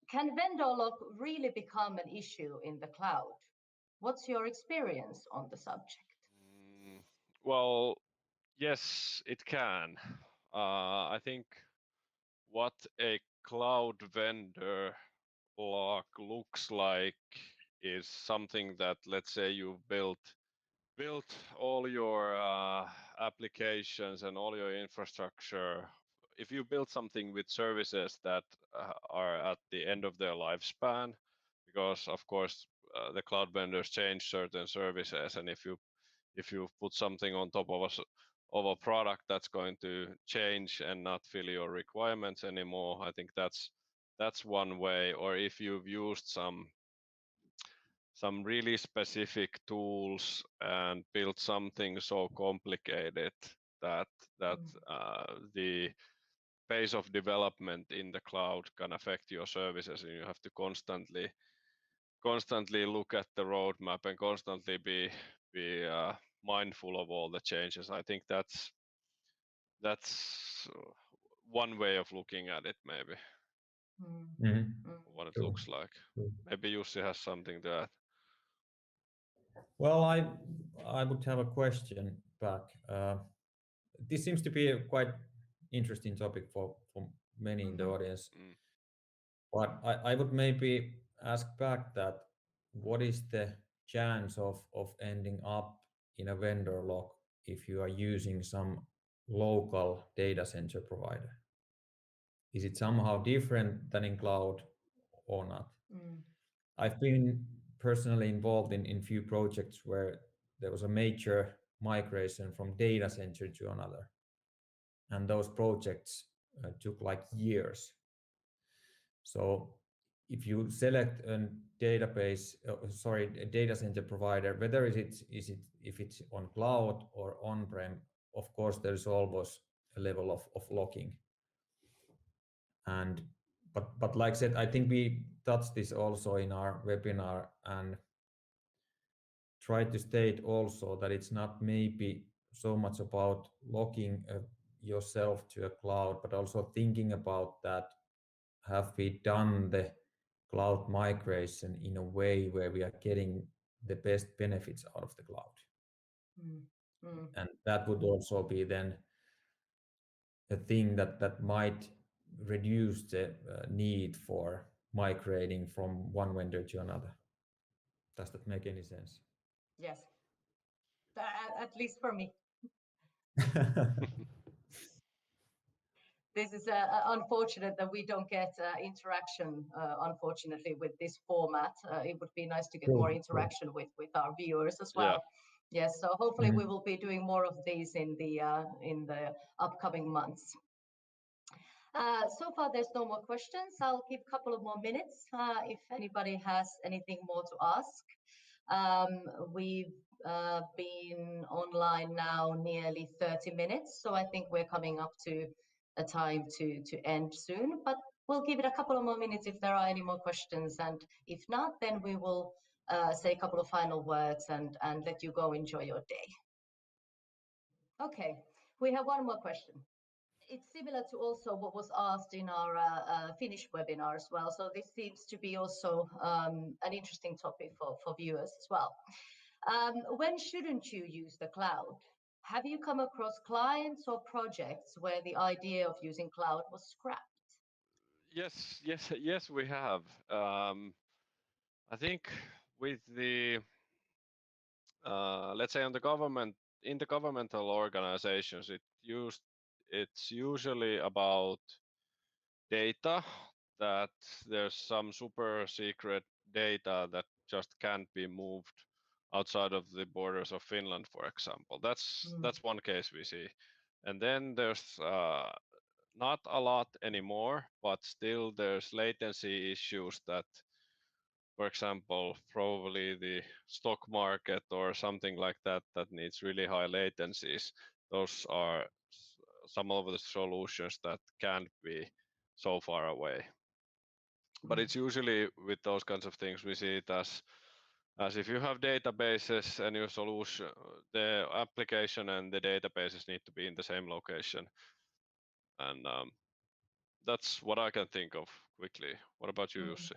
Can vendor lock really become an issue in the cloud? What's your experience on the subject? Well, yes, it can. I think what a cloud vendor lock looks like is something that, let's say, you've built all your applications and all your infrastructure. If you build something with services that are at the end of their lifespan, because of course the cloud vendors change certain services, and if you put something on top of a product that's going to change and not fill your requirements anymore, I think that's one way. Or if you've used some really specific tools and built something so complicated that the pace of development in the cloud can affect your services, and you have to constantly look at the roadmap and constantly be mindful of all the changes. I think that's one way of looking at it, maybe. What it looks like. Maybe Jussi has something to add. Well, I would have a question back. This seems to be a quite interesting topic for many in the audience. But I would maybe ask back that what is the chance of ending up in a vendor lock if you are using some local data center provider? Is it somehow different than in cloud or not? I've been personally involved in few projects where there was a major migration from data center to another. And those projects took like years. So if you select a data center provider, whether if it's on cloud or on-prem, of course there is always a level of locking. And but like I said, I think we touched this also in our webinar and tried to state also that it's not maybe so much about locking yourself to a cloud, but also thinking about that. Have we done the cloud migration in a way where we are getting the best benefits out of the cloud? And that would also be then a thing that might reduce the need for migrating from one vendor to another. Does that make any sense? Yes, at least for me. This is unfortunate that we don't get interaction, unfortunately, with this format. It would be nice to get more interaction with our viewers as well. Yeah. Yes, so hopefully we will be doing more of these in the upcoming months. So far, there's no more questions. I'll give a couple of more minutes if anybody has anything more to ask. We've been online now nearly 30 minutes, so I think we're coming up to a time to end soon, but we'll give it a couple of more minutes if there are any more questions, and if not, then we will say a couple of final words and let you go enjoy your day. Okay, we have one more question. It's similar to also what was asked in our Finnish webinar as well. So this seems to be also an interesting topic for viewers as well. When shouldn't you use the cloud? Have you come across clients or projects where the idea of using cloud was scrapped? Yes, we have. I think with the let's say in the governmental organizations, it's usually about data, that there's some super secret data that just can't be moved outside of the borders of Finland, for example. That's one case we see. And then there's not a lot anymore, but still there's latency issues that, for example, probably the stock market or something like that that needs really high latencies. Those are some of the solutions that can't be so far away. But it's usually with those kinds of things we see it as if you have databases and your solution, the application and the databases need to be in the same location. And that's what I can think of quickly. What about you, Jussi?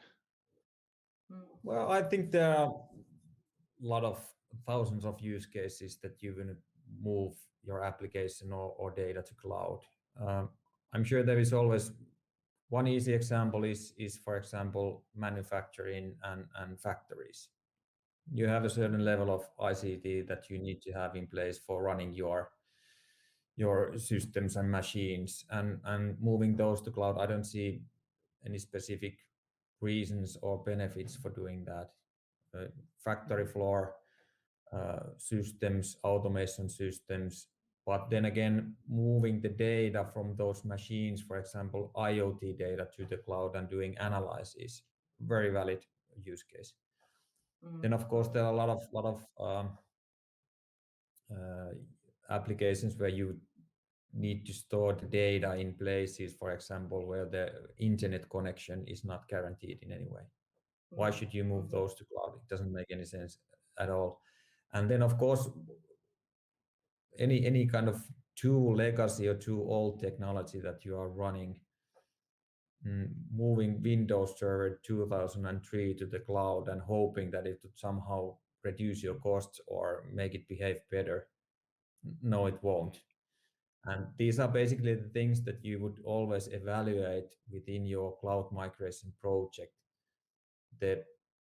Well, I think there are a lot of thousands of use cases that you will move your application or data to cloud. I'm sure there is always one easy example is for example manufacturing and factories. You have a certain level of ICT that you need to have in place for running your systems and machines, and moving those to cloud. I don't see any specific reasons or benefits for doing that. Factory floor systems, automation systems, but then again, moving the data from those machines, for example, IoT data to the cloud and doing analysis, very valid use case. Then of course there are a lot of uh, applications where you need to store the data in places, for example, where the internet connection is not guaranteed in any way. Why should you move those to cloud? It doesn't make any sense at all. And then of course, any kind of too legacy or too old technology that you are running, moving Windows Server 2003 to the cloud and hoping that it would somehow reduce your costs or make it behave better. No, it won't. And these are basically the things that you would always evaluate within your cloud migration project. The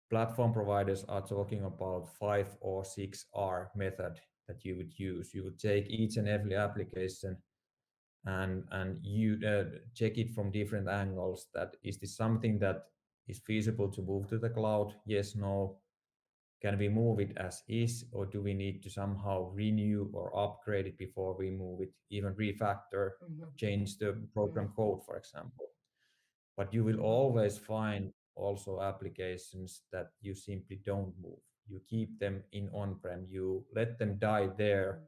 platform providers are talking about 5 or 6R method that you would use. You would take each and every application and you check it from different angles. That is this something that is feasible to move to the cloud? Yes, no. Can we move it as is, or do we need to somehow renew or upgrade it before we move it, even refactor, change the program code, for example? But you will always find also applications that you simply don't move. You keep them in on-prem, you let them die there.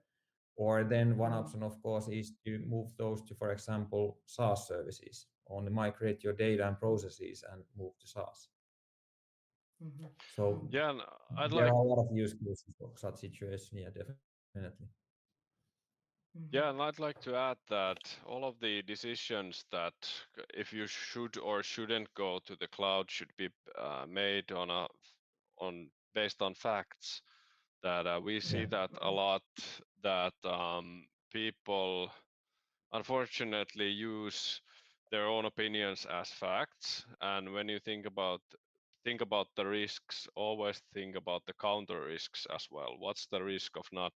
Or then one option, of course, is to move those to, for example, SaaS services. Only migrate your data and processes and move to SaaS. So Yeah, and I'd there like are a lot of use cases for such situation. Yeah, definitely. Yeah, and I'd like to add that all of the decisions that if you should or shouldn't go to the cloud should be made on based on facts. That we see Yeah. that a lot, that people unfortunately use their own opinions as facts, and when you think about the risks, always think about the counter risks as well. What's the risk of not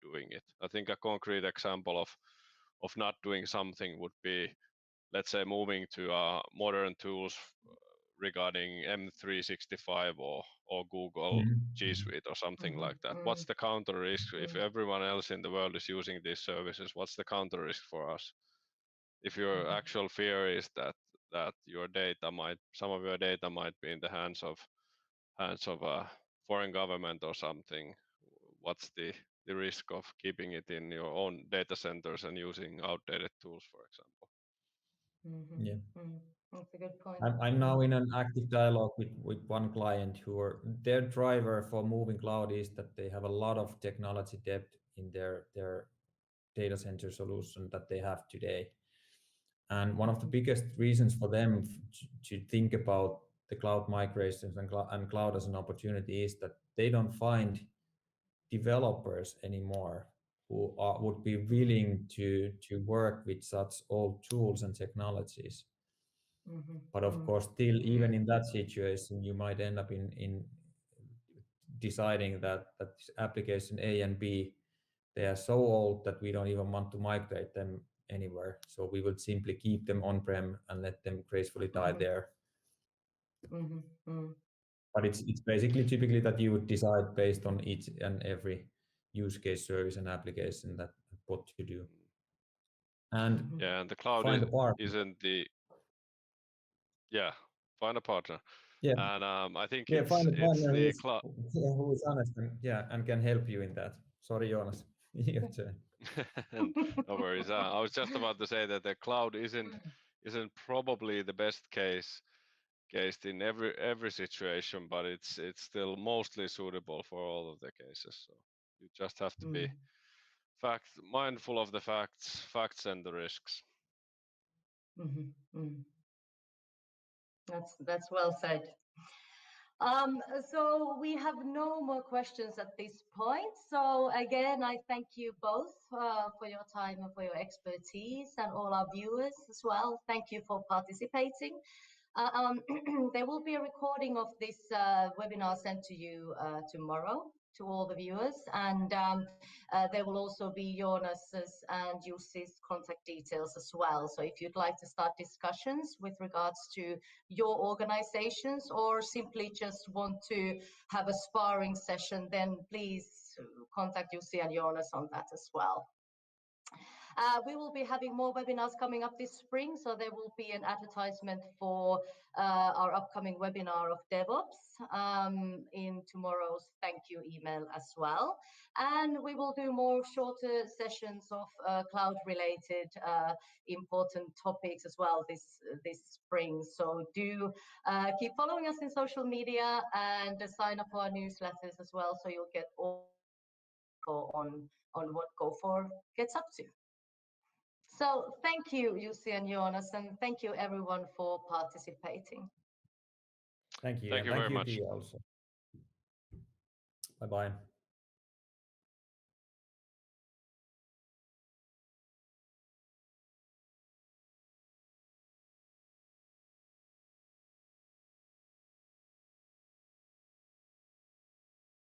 doing it? I think a concrete example of not doing something would be, let's say, moving to modern tools regarding M365 or Google G Suite or something like that. What's the counter risk if everyone else in the world is using these services? What's the counter risk for us? If your actual fear is that your data might, some of your data might be in the hands of a foreign government or something, what's the risk of keeping it in your own data centers and using outdated tools, for example? Yeah. That's a good point. I'm now in an active dialogue with one client who are their driver for moving cloud is that they have a lot of technology debt in their data center solution that they have today. And one of the biggest reasons for them to think about the cloud migrations and cloud as an opportunity is that they don't find developers anymore who would be willing to work with such old tools and technologies. But of course, still, even in that situation, you might end up in deciding that application A and B, they are so old that we don't even want to migrate them anywhere. So we would simply keep them on-prem and let them gracefully die there. But it's basically typically that you would decide based on each and every use case, service, and application that what to do, and Yeah, and the cloud find a partner. isn't the find a partner. Yeah, And I think yeah, find a it's partner the cloud. who is honest and can help you in that. Sorry, Jonas, your turn. No worries. I was just about to say that the cloud isn't probably the best case in every situation, but it's still mostly suitable for all of the cases. So you just have to be mindful of the facts and the risks. That's well said. So we have no more questions at this point. So again, I thank you both for your time and for your expertise, and all our viewers as well. Thank you for participating. There will be a recording of this webinar sent to you tomorrow, to all the viewers, and there will also be Jonas's and Jussi's contact details as well. So if you'd like to start discussions with regards to your organizations, or simply just want to have a sparring session, then please contact Jussi and Jonas on that as well. We will be having more webinars coming up this spring, so there will be an advertisement for our upcoming webinar of DevOps in tomorrow's thank you email as well. And we will do more shorter sessions of cloud-related important topics as well this spring. So do keep following us in social media and sign up for our newsletters as well, so you'll get all on what Gofore gets up to. So thank you, Jussi and Jonas, and thank you everyone for participating. Thank you. Thank you very much. Tia, also. Bye-bye.